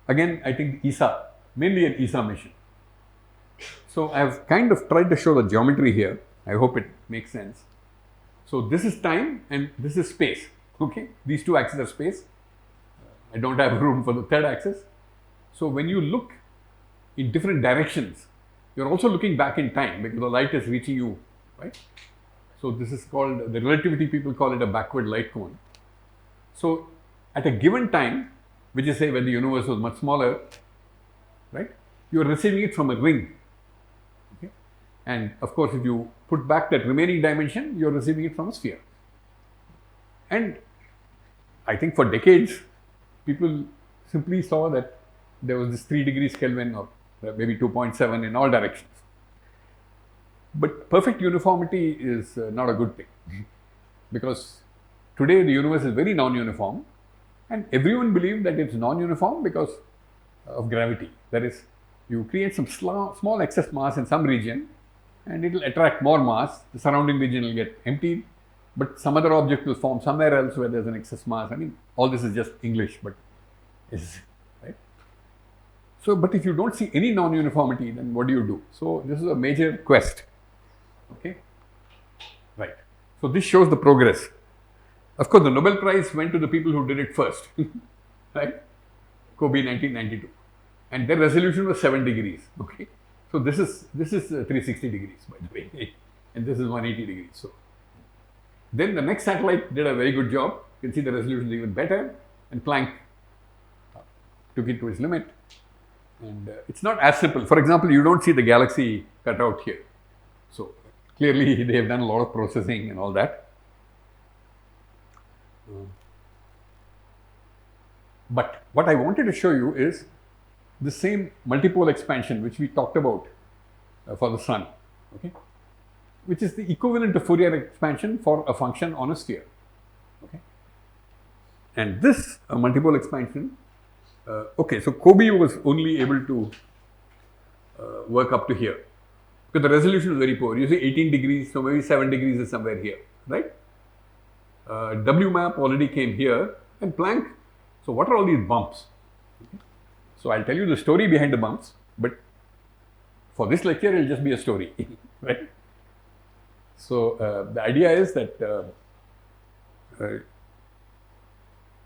again, I think ESA, mainly an ESA mission. So I have kind of tried to show the geometry here. I hope it makes sense. So this is time and this is space. Okay, these two axes are space. I don't have room for the third axis. So when you look in different directions, you're also looking back in time because the light is reaching you, right? So this is called, the relativity people call it a backward light cone. So at a given time, which is say when the universe was much smaller, right? You are receiving it from a ring. Okay? And of course, if you put back that remaining dimension, you are receiving it from a sphere. And I think for decades, people simply saw that there was this 3 degrees Kelvin or maybe 2.7 in all directions. But perfect uniformity is not a good thing because today the universe is very non-uniform and everyone believes that it's non-uniform because of gravity. That is, you create some small excess mass in some region and it will attract more mass, the surrounding region will get emptied, but some other object will form somewhere else where there's an excess mass. I mean, all this is just English, but is right. So, but if you don't see any non-uniformity, then what do you do? So, this is a major quest. Okay, right. So, this shows the progress. Of course, the Nobel Prize went to the people who did it first, right? Kobe 1992, and their resolution was 7 degrees. Okay, so this is 360 degrees by the way, and this is 180 degrees. So, then the next satellite did a very good job. You can see the resolution is even better, and Planck took it to its limit. And it's not as simple. For example, you don't see the galaxy cut out here. So clearly they have done a lot of processing and all that. But what I wanted to show you is the same multipole expansion which we talked about for the sun, okay, which is the equivalent to Fourier expansion for a function on a sphere. Okay, and this multipole expansion. Okay, so Kobe was only able to work up to here because the resolution is very poor. You see 18 degrees, so maybe 7 degrees is somewhere here, right? WMAP already came here, and Planck. So what are all these bumps? Okay. So I'll tell you the story behind the bumps, but for this lecture it will just be a story, right? So the idea is that the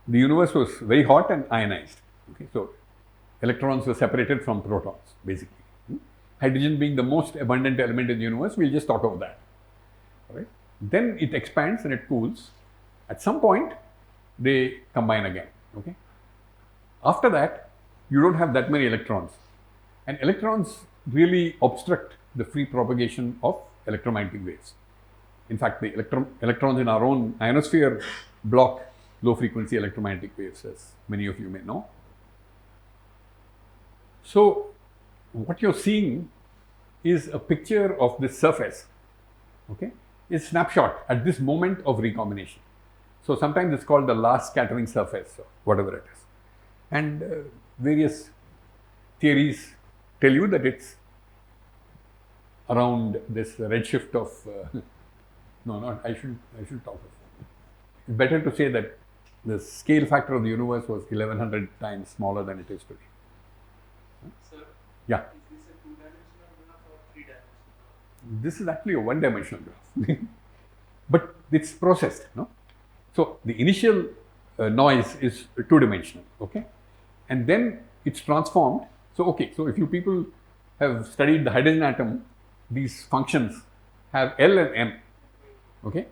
universe was very hot and ionized. Okay, so electrons were separated from protons, basically. Hydrogen being the most abundant element in the universe, we'll just talk about that. All right. Then it expands and it cools. At some point, they combine again. Okay. After that, you don't have that many electrons, and electrons really obstruct the free propagation of electromagnetic waves. In fact, the electrons in our own ionosphere block low frequency electromagnetic waves, as many of you may know. So, what you're seeing is a picture of this surface, okay? It's a snapshot at this moment of recombination. So, sometimes it's called the last scattering surface, or whatever it is. And various theories tell you that it's around this redshift of, I should talk of it. It's better to say that the scale factor of the universe was 1100 times smaller than it is today. Sir, Yeah. is this a 2-dimensional graph or 3-dimensional? This is actually a 1-dimensional graph, but it's processed, no? So the initial noise is 2-dimensional, okay, and then it's transformed. So okay, so if you people have studied the hydrogen atom, these functions have L and M, okay,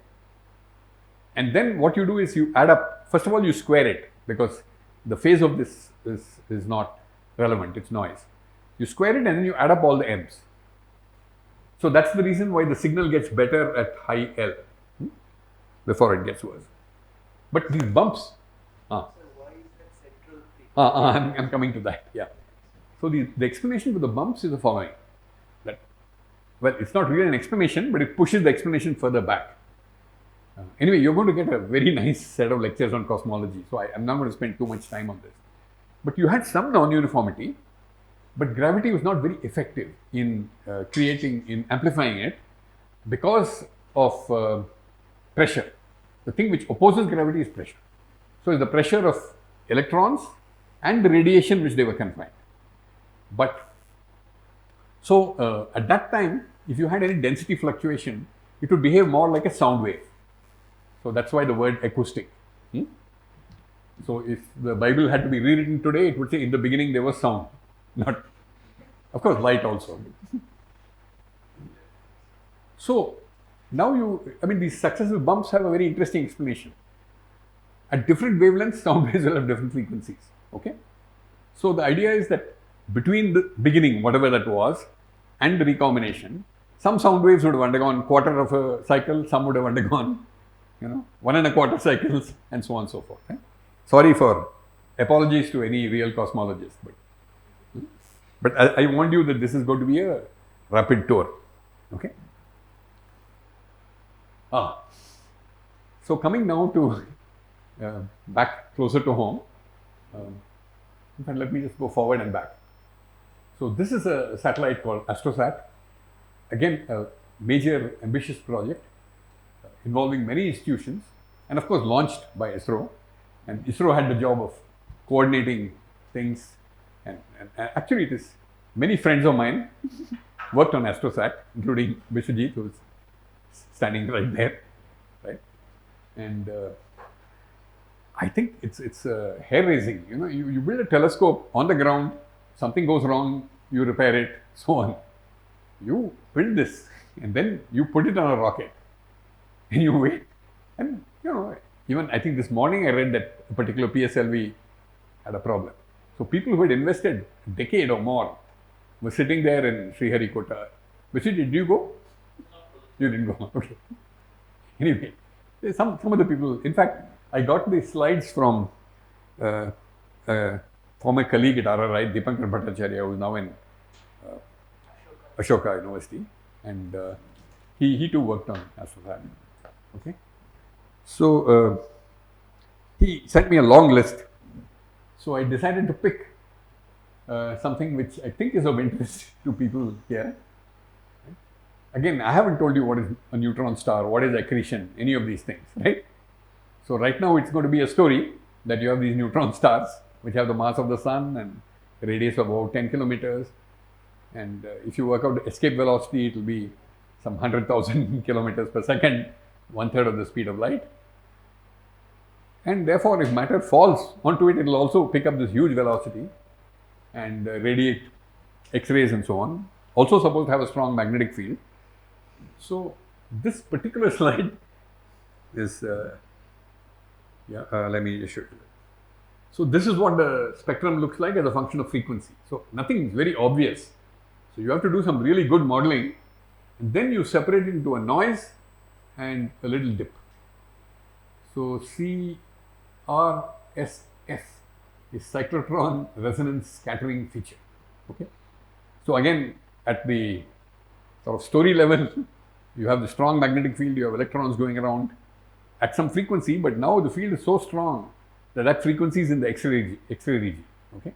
and then what you do is you add up. First of all, you square it because the phase of this is not relevant, it's noise. You square it and then you add up all the M's. So that's the reason why the signal gets better at high L before it gets worse. But these bumps, So why is that central thing? I'm coming to that, yeah. So the explanation for the bumps is the following. That, well, it's not really an explanation, but it pushes the explanation further back. Anyway, you're going to get a very nice set of lectures on cosmology, so I'm not going to spend too much time on this. But you had some non-uniformity, but gravity was not very effective in amplifying it because of pressure. The thing which opposes gravity is pressure. So it's the pressure of electrons and the radiation which they were confined. But so at that time, if you had any density fluctuation, it would behave more like a sound wave. So that's why the word acoustic. So if the Bible had to be rewritten today, it would say in the beginning there was sound, not, of course, light also. So now these successive bumps have a very interesting explanation. At different wavelengths, sound waves will have different frequencies. Okay. So the idea is that between the beginning, whatever that was, and the recombination, some sound waves would have undergone quarter of a cycle, some would have undergone 1 1/4 cycles, and so on and so forth. Sorry for apologies to any real cosmologist, but I warned you that this is going to be a rapid tour. Okay. So coming now to back closer to home. In fact, let me just go forward and back. So this is a satellite called AstroSat. Again, a major ambitious project involving many institutions, and of course launched by ISRO. And ISRO had the job of coordinating things. And actually it is many friends of mine worked on AstroSat, including Vishwajit, who is standing right there. Right? And I think it's hair raising. You build a telescope on the ground, something goes wrong, you repair it, so on. You build this and then you put it on a rocket and you wait. And even I think this morning I read that a particular PSLV had a problem. So people who had invested a decade or more were sitting there in Sriharikota. Vishnu, did you go? You didn't go. Okay. Anyway, some of the people, in fact, I got these slides from a former colleague at RRI, Dipankar Bhattacharya, who is now in Ashoka University, and he too worked on AstroSat. Okay, so he sent me a long list. So I decided to pick something which I think is of interest to people here. Again, I haven't told you what is a neutron star, what is accretion, any of these things, right? So right now it's going to be a story that you have these neutron stars which have the mass of the sun and a radius of about 10 kilometers. And if you work out the escape velocity, it will be some 100,000 kilometers per second, 1/3 of the speed of light. And therefore, if matter falls onto it, it will also pick up this huge velocity and radiate X-rays and so on. Also supposed to have a strong magnetic field. So this particular slide is, let me just show you. So this is what the spectrum looks like as a function of frequency. So nothing is very obvious. So you have to do some really good modeling, and then you separate it into a noise and a little dip. So CRSF is cyclotron resonance scattering feature. Okay. So again, at the sort of story level, you have the strong magnetic field, you have electrons going around at some frequency, but now the field is so strong that frequency is in the X-ray region. Okay.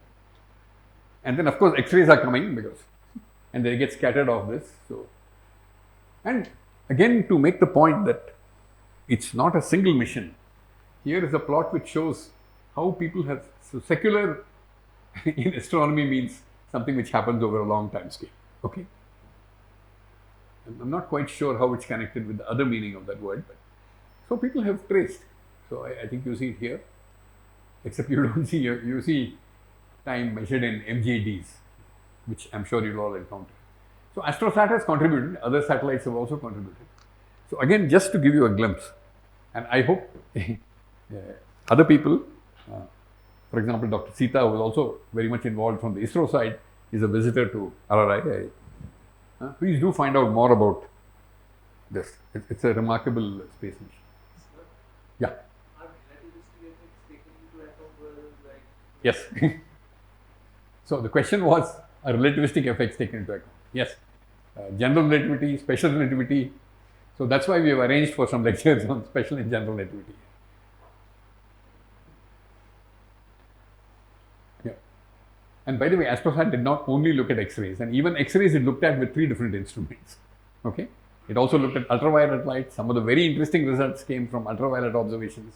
And then of course X-rays are coming and they get scattered off this. So, and again, to make the point that it's not a single mission, here is a plot which shows how people have, so secular in astronomy means something which happens over a long time scale. Okay. I'm not quite sure how it's connected with the other meaning of that word, but so people have traced. So I think you see it here, except you don't see, you see time measured in MJDs, which I'm sure you'll all encounter. So AstroSat has contributed, other satellites have also contributed. So again, just to give you a glimpse, and I hope other people, for example, Dr. Sita, who is also very much involved from the ISRO side, is a visitor to RRI. Please do find out more about this. It's a remarkable space mission. Yeah. Are relativistic effects taken into account? Yes. So the question was, are relativistic effects taken into account? Yes. General relativity, special relativity. So that's why we have arranged for some lectures on special and general relativity. Yeah. And by the way, AstroSat did not only look at X-rays, and even X-rays it looked at with 3 different instruments. Okay. It also looked at ultraviolet light. Some of the very interesting results came from ultraviolet observations.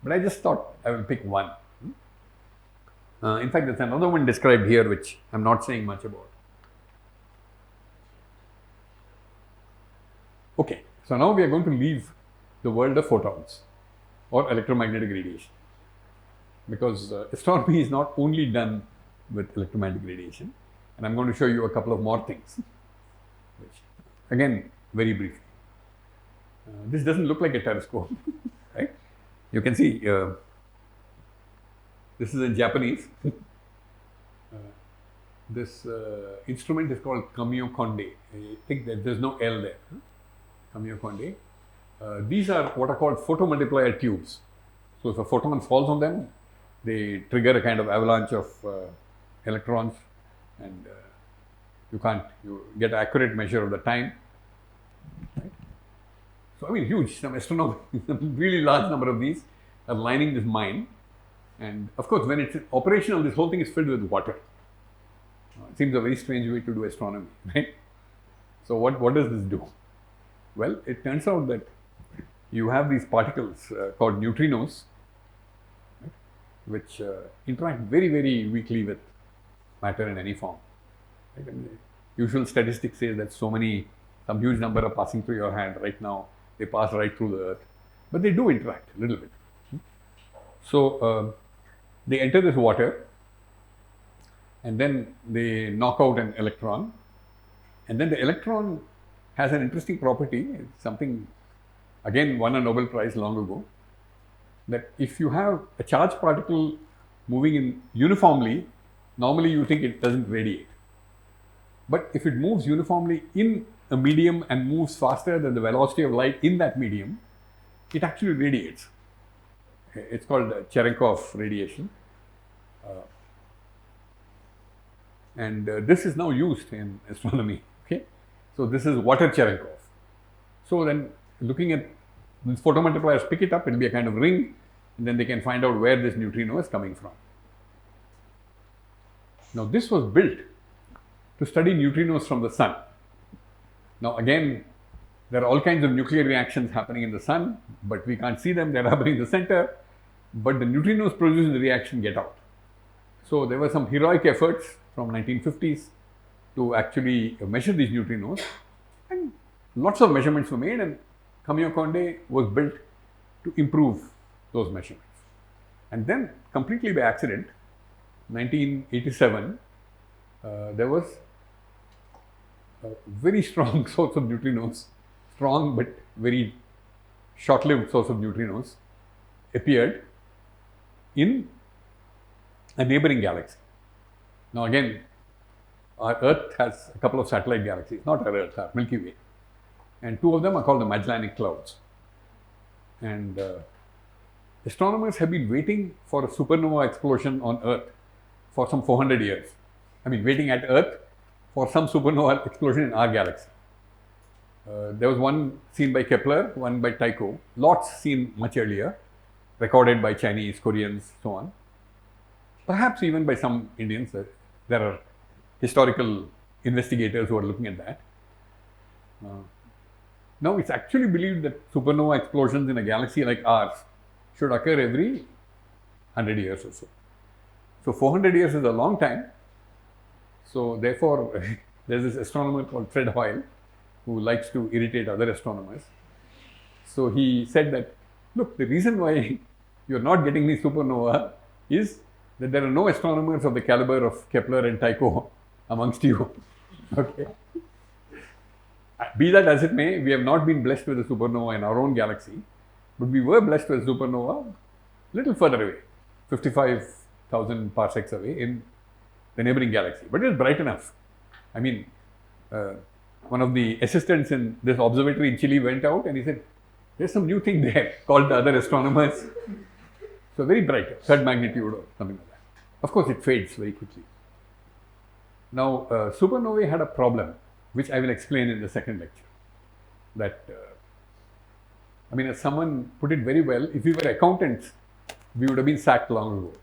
But I just thought I will pick one. In fact, there's another one described here which I'm not saying much about. Okay, so now we are going to leave the world of photons or electromagnetic radiation, because astronomy is not only done with electromagnetic radiation, and I'm going to show you a couple of more things, which again very briefly. This doesn't look like a telescope, right? You can see this is in Japanese. This instrument is called Kamio-Konde. I think that there's no L there. Kamio-Konde. These are what are called photomultiplier tubes. So if a photon falls on them, they trigger a kind of avalanche of electrons, and you get an accurate measure of the time. Right? So I mean, huge, some astronomers, really large number of these are lining this mine. And of course, when it's operational, this whole thing is filled with water. It seems a very strange way to do astronomy, right? So what does this do? Well, it turns out that you have these particles called neutrinos, right, which interact very, very weakly with matter in any form. Right? And the usual statistics say that some huge number are passing through your hand right now. They pass right through the Earth, but they do interact a little bit. So they enter this water, and then they knock out an electron, and then the electron has an interesting property. It's something, again, won a Nobel Prize long ago, that if you have a charged particle moving in uniformly, normally you think it doesn't radiate. But if it moves uniformly in a medium and moves faster than the velocity of light in that medium, it actually radiates. It's called Cherenkov radiation. And this is now used in astronomy. Okay, so this is water Cherenkov. So then, looking at these photomultipliers, pick it up, it will be a kind of ring, and then they can find out where this neutrino is coming from. Now, this was built to study neutrinos from the sun. Now, again, there are all kinds of nuclear reactions happening in the sun, but we can't see them. They're happening in the center, but the neutrinos produced in the reaction get out. So there were some heroic efforts from 1950s to actually measure these neutrinos, and lots of measurements were made, and Kamio-Konde was built to improve those measurements. And then, completely by accident, 1987, there was a very strong source of neutrinos, strong but very short-lived source of neutrinos, appeared in a neighboring galaxy. Now again, our Earth has a couple of satellite galaxies, not our Earth, our Milky Way, and 2 of them are called the Magellanic Clouds. And astronomers have been waiting for a supernova explosion on Earth for some 400 years. I mean, waiting at Earth for some supernova explosion in our galaxy. There was one seen by Kepler, one by Tycho, lots seen much earlier, recorded by Chinese, Koreans, so on. Perhaps even by some Indians. There are historical investigators who are looking at that. Now, it's actually believed that supernova explosions in a galaxy like ours should occur every 100 years or so. So 400 years is a long time. So therefore, there's this astronomer called Fred Hoyle who likes to irritate other astronomers. So he said that, look, the reason why you're not getting these supernova is that there are no astronomers of the caliber of Kepler and Tycho amongst you. Okay. Be that as it may, we have not been blessed with a supernova in our own galaxy, but we were blessed with a supernova a little further away, 55,000 parsecs away in the neighboring galaxy. But it was bright enough. I mean, one of the assistants in this observatory in Chile went out and he said, there's some new thing there, called the other astronomers. So very bright, 3rd magnitude or something like that. Of course, it fades very quickly. Now, supernovae had a problem, which I will explain in the second lecture. That, I mean, as someone put it very well, if we were accountants, we would have been sacked long ago.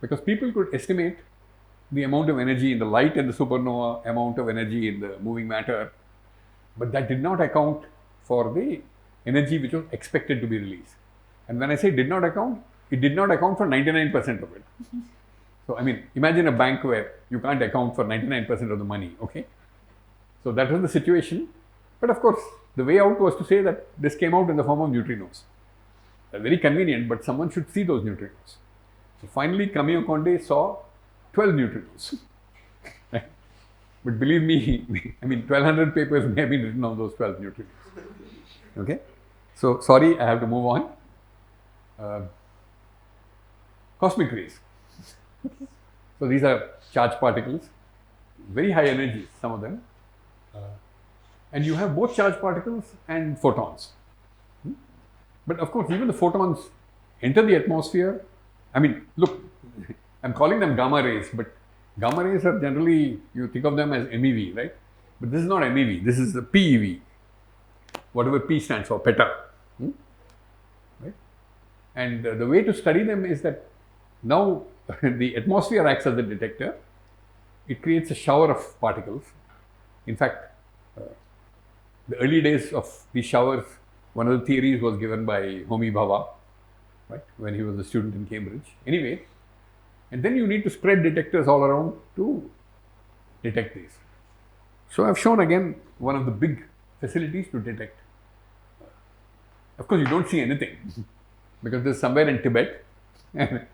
Because people could estimate the amount of energy in the light in the supernova, amount of energy in the moving matter, but that did not account for the energy which was expected to be released. And when I say did not account, it did not account for 99% of it. So, I mean, imagine a bank where you can't account for 99% of the money, okay? So, that was the situation. But of course, the way out was to say that this came out in the form of neutrinos. They're very convenient, but someone should see those neutrinos. So, finally, Camillo Conde saw 12 neutrinos. Right? But believe me, I mean, 1200 papers may have been written on those 12 neutrinos. Okay? So, sorry, I have to move on. Cosmic rays. So, these are charged particles, very high energy, some of them. And you have both charged particles and photons. But of course, even the photons enter the atmosphere. I mean, look, I'm calling them gamma rays, but gamma rays are generally, you think of them as MEV, right? But this is not MEV, this is the PEV, whatever P stands for, peta. Right? And the way to study them is that now the atmosphere acts as a detector. It creates a shower of particles. In fact, the early days of these showers, one of the theories was given by Homi Bhabha, right, when he was a student in Cambridge. Anyway, and then you need to spread detectors all around to detect these. So, I've shown again one of the big facilities to detect. Of course, you don't see anything because this is somewhere in Tibet. Right?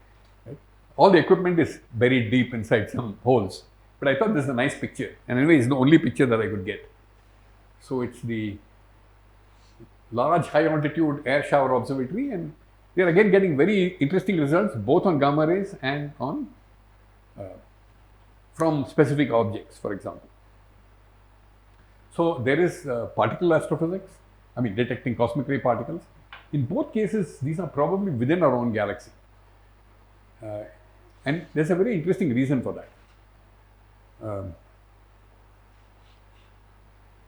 All the equipment is buried deep inside some holes. But I thought this is a nice picture. And anyway, it's the only picture that I could get. So, it's the large high altitude air shower observatory, and they are again getting very interesting results both on gamma rays and on from specific objects, for example. So, there is particle astrophysics, I mean detecting cosmic ray particles. In both cases, these are probably within our own galaxy. And there's a very interesting reason for that.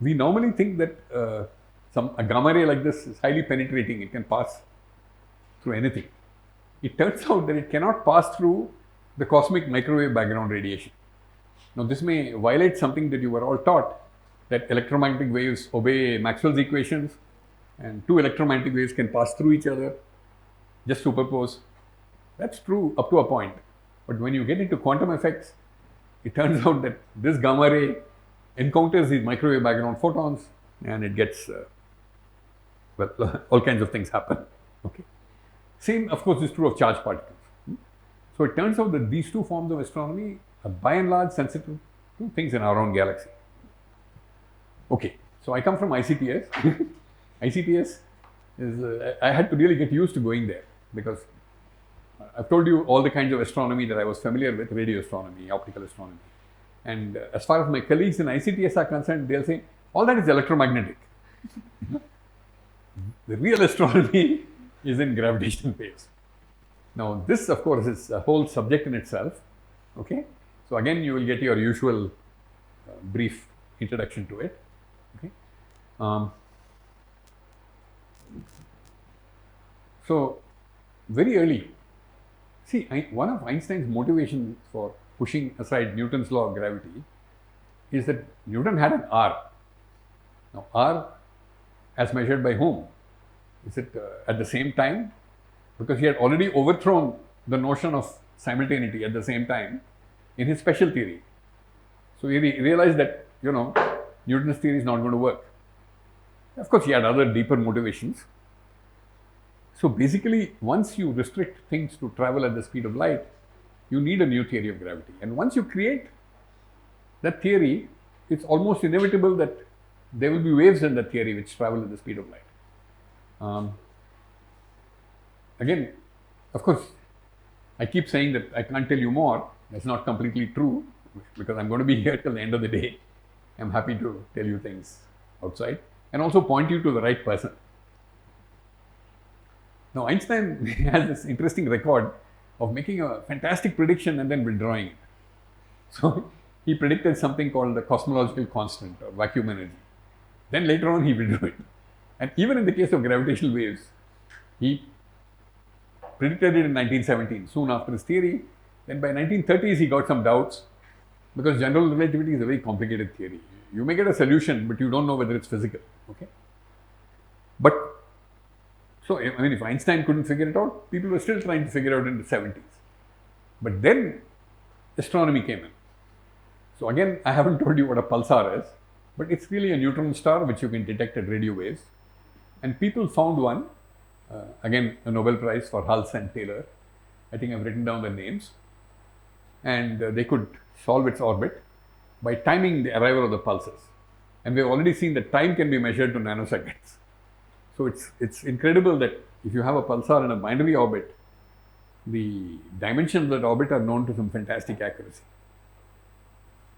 We normally think that a gamma ray like this is highly penetrating, it can pass through anything. It turns out that it cannot pass through the cosmic microwave background radiation. Now, this may violate something that you were all taught, that electromagnetic waves obey Maxwell's equations, and two electromagnetic waves can pass through each other, just superpose. That's true up to a point. But when you get into quantum effects, it turns out that this gamma ray encounters these microwave background photons, and it gets, well, all kinds of things happen. Okay. Same, of course, is true of charged particles. So, it turns out that these two forms of astronomy are by and large sensitive to things in our own galaxy. Okay. So, I come from ICTS. ICTS is, I had to really get used to going there because I've told you all the kinds of astronomy that I was familiar with, radio astronomy, optical astronomy. And as far as my colleagues in ICTS are concerned, they'll say, all that is electromagnetic. The real astronomy is in gravitational waves. Now, this, of course, is a whole subject in itself. Okay. So, again, you will get your usual brief introduction to it. Okay. So, very early, see, one of Einstein's motivations for pushing aside Newton's law of gravity is that Newton had an R. Now, R as measured by whom? Is it at the same time? Because he had already overthrown the notion of simultaneity at the same time in his special theory. So, he realized that, you know, Newton's theory is not going to work. Of course, he had other deeper motivations. So, basically, once you restrict things to travel at the speed of light, you need a new theory of gravity. And once you create that theory, it's almost inevitable that there will be waves in that theory which travel at the speed of light. Again, of course, I keep saying that I can't tell you more. That's not completely true because I'm going to be here till the end of the day. I'm happy to tell you things outside and also point you to the right person. Now, Einstein has this interesting record of making a fantastic prediction and then withdrawing it. So, he predicted something called the cosmological constant or vacuum energy. Then later on he withdrew it. And even in the case of gravitational waves, he predicted it in 1917, soon after his theory. Then by 1930s he got some doubts because general relativity is a very complicated theory. You may get a solution, but you don't know whether it's physical. Okay. But so I mean, if Einstein couldn't figure it out, people were still trying to figure it out in the 70s. But then astronomy came in. So again, I haven't told you what a pulsar is, but it's really a neutron star which you can detect at radio waves. And people found one, again a Nobel Prize for Hulse and Taylor. I think I've written down the names. And they could solve its orbit by timing the arrival of the pulses. And we've already seen that time can be measured to nanoseconds. So it's incredible that if you have a pulsar in a binary orbit, the dimensions of that orbit are known to some fantastic accuracy.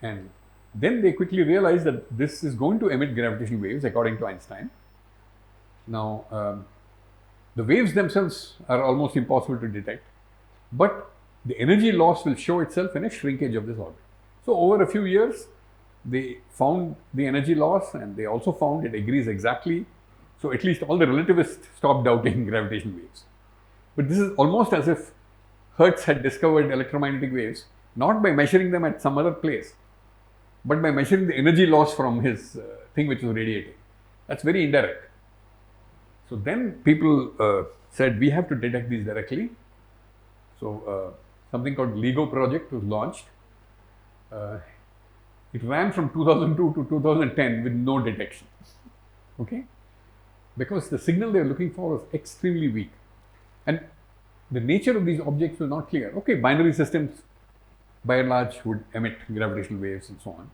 And then they quickly realized that this is going to emit gravitational waves according to Einstein. Now, the waves themselves are almost impossible to detect, but the energy loss will show itself in a shrinkage of this orbit. So over a few years, they found the energy loss, and they also found it agrees exactly. So at least all the relativists stopped doubting gravitational waves. But this is almost as if Hertz had discovered electromagnetic waves, not by measuring them at some other place, but by measuring the energy loss from his thing which was radiating. That's very indirect. So then people said, we have to detect these directly. So something called LIGO project was launched. It ran from 2002 to 2010 with no detection. Okay? Because the signal they were looking for was extremely weak. And the nature of these objects was not clear. Okay, binary systems by and large would emit gravitational waves and so on.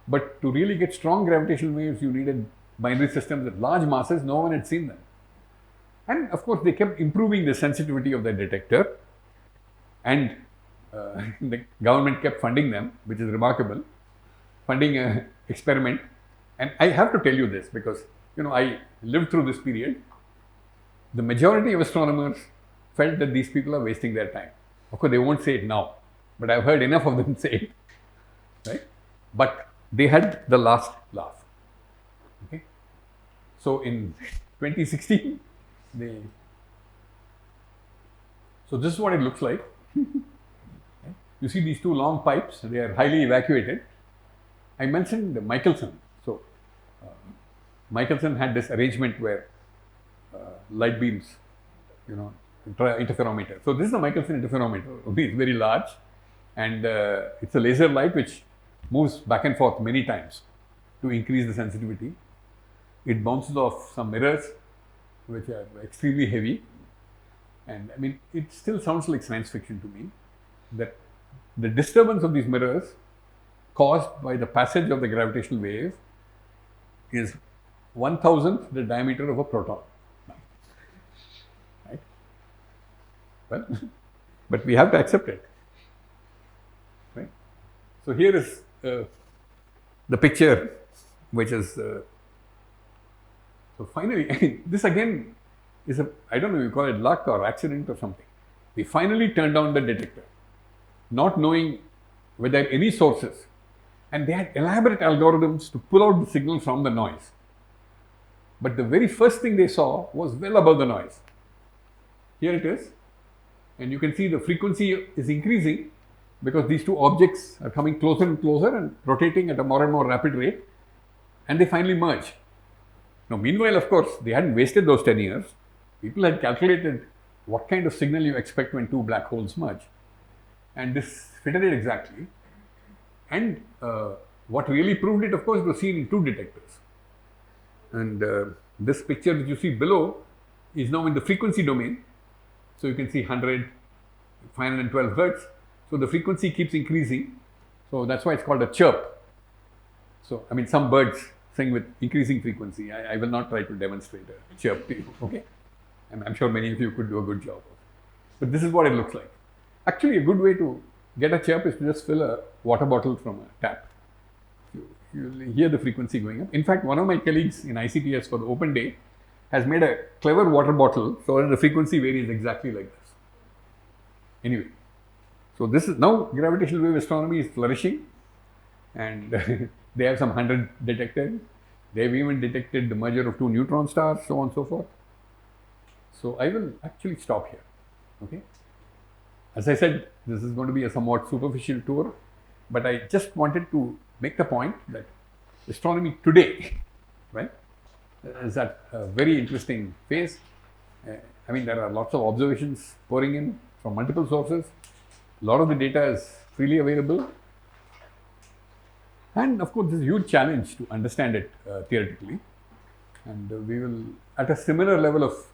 But to really get strong gravitational waves, you needed binary systems at large masses. No one had seen them. And of course, they kept improving the sensitivity of their detector. And the government kept funding them, which is remarkable, funding an experiment. And I have to tell you this because, you know, I lived through this period. The majority of astronomers felt that these people are wasting their time. Of course, they won't say it now, but I've heard enough of them say it, right? But they had the last laugh. Okay. So in 2016, so this is what it looks like. You see these two long pipes, they are highly evacuated. I mentioned Michelson. So Michelson had this arrangement where light beams, you know, interferometer. So this is a Michelson interferometer. It's very large, and it's a laser light which moves back and forth many times to increase the sensitivity. It bounces off some mirrors which are extremely heavy, and I mean, it still sounds like science fiction to me, that the disturbance of these mirrors caused by the passage of the gravitational wave is 1,000th the diameter of a proton. Right? Well, but we have to accept it. Right? So here is the picture, which is so finally, this again is I don't know, you call it luck or accident or something. We finally turned on the detector, not knowing whether any sources, and they had elaborate algorithms to pull out the signal from the noise. But the very first thing they saw was well above the noise. Here it is, and you can see the frequency is increasing because these two objects are coming closer and closer and rotating at a more and more rapid rate, and they finally merge. Now, meanwhile, of course, they hadn't wasted those 10 years. People had calculated what kind of signal you expect when two black holes merge. And this fitted it exactly. And what really proved it, of course, was seen in two detectors. And this picture that you see below is now in the frequency domain. So you can see 100, 512 hertz. So the frequency keeps increasing. So that's why it's called a chirp. So, I mean, some birds sing with increasing frequency. I will not try to demonstrate a chirp to you, okay? And I'm sure many of you could do a good job of it. But this is what it looks like. Actually, a good way to get a chirp is to just fill a water bottle from a tap. You'll hear the frequency going up. In fact, one of my colleagues in ICTS for the open day has made a clever water bottle so that the frequency varies exactly like this. Anyway, so this is now gravitational wave astronomy is flourishing, and they have some 100 detected. They've even detected the merger of two neutron stars, so on and so forth. So I will actually stop here. Okay. As I said, this is going to be a somewhat superficial tour, but I just wanted to make the point that astronomy today, right, is at a very interesting phase. I mean, there are lots of observations pouring in from multiple sources. A lot of the data is freely available. And of course, this is a huge challenge to understand it theoretically. And we will, at a similar level of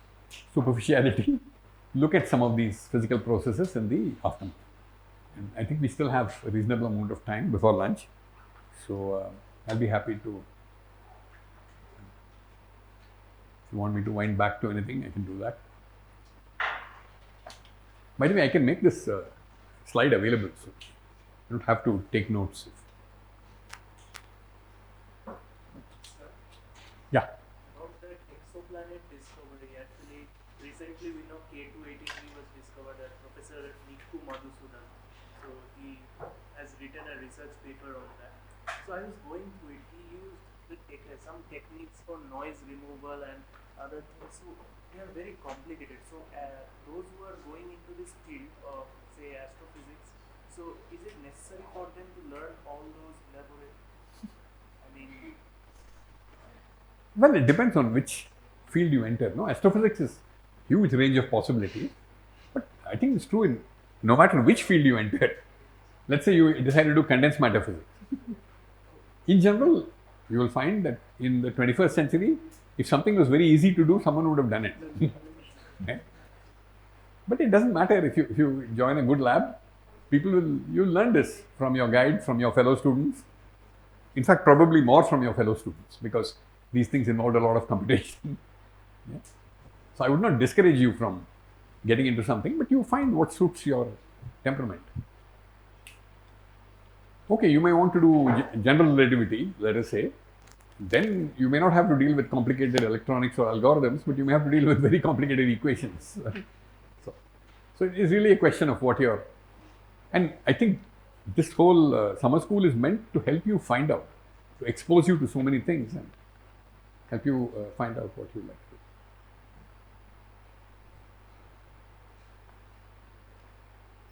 superficiality, look at some of these physical processes in the afternoon. And I think we still have a reasonable amount of time before lunch. So I'll be happy to, if you want me to wind back to anything, I can do that. By the way, I can make this slide available, so you don't have to take notes. Yeah. About that exoplanet discovery, actually, recently we know K283 was discovered by Professor Nikku Madhusudan. So he has written a research paper on that. So I was going through it. He used some techniques for noise removal and other things. So they are very complicated. So those who are going into this field of, say, astrophysics, so is it necessary for them to learn all those elaborate? I mean, well, it depends on which field you enter. No, astrophysics is huge range of possibilities, but I think it's true in no matter which field you enter. Let's say you decide to do condensed matter physics. In general, you will find that in the 21st century, if something was very easy to do, someone would have done it. Okay? But it doesn't matter if you join a good lab, you'll learn this from your guide, from your fellow students. In fact, probably more from your fellow students, because these things involved a lot of computation. Yeah? So I would not discourage you from getting into something, but you find what suits your temperament. Okay, you may want to do general relativity, let us say. Then you may not have to deal with complicated electronics or algorithms, but you may have to deal with very complicated equations. So it is really a question of what you're, and I think this whole summer school is meant to help you find out, to expose you to so many things and help you find out what you like.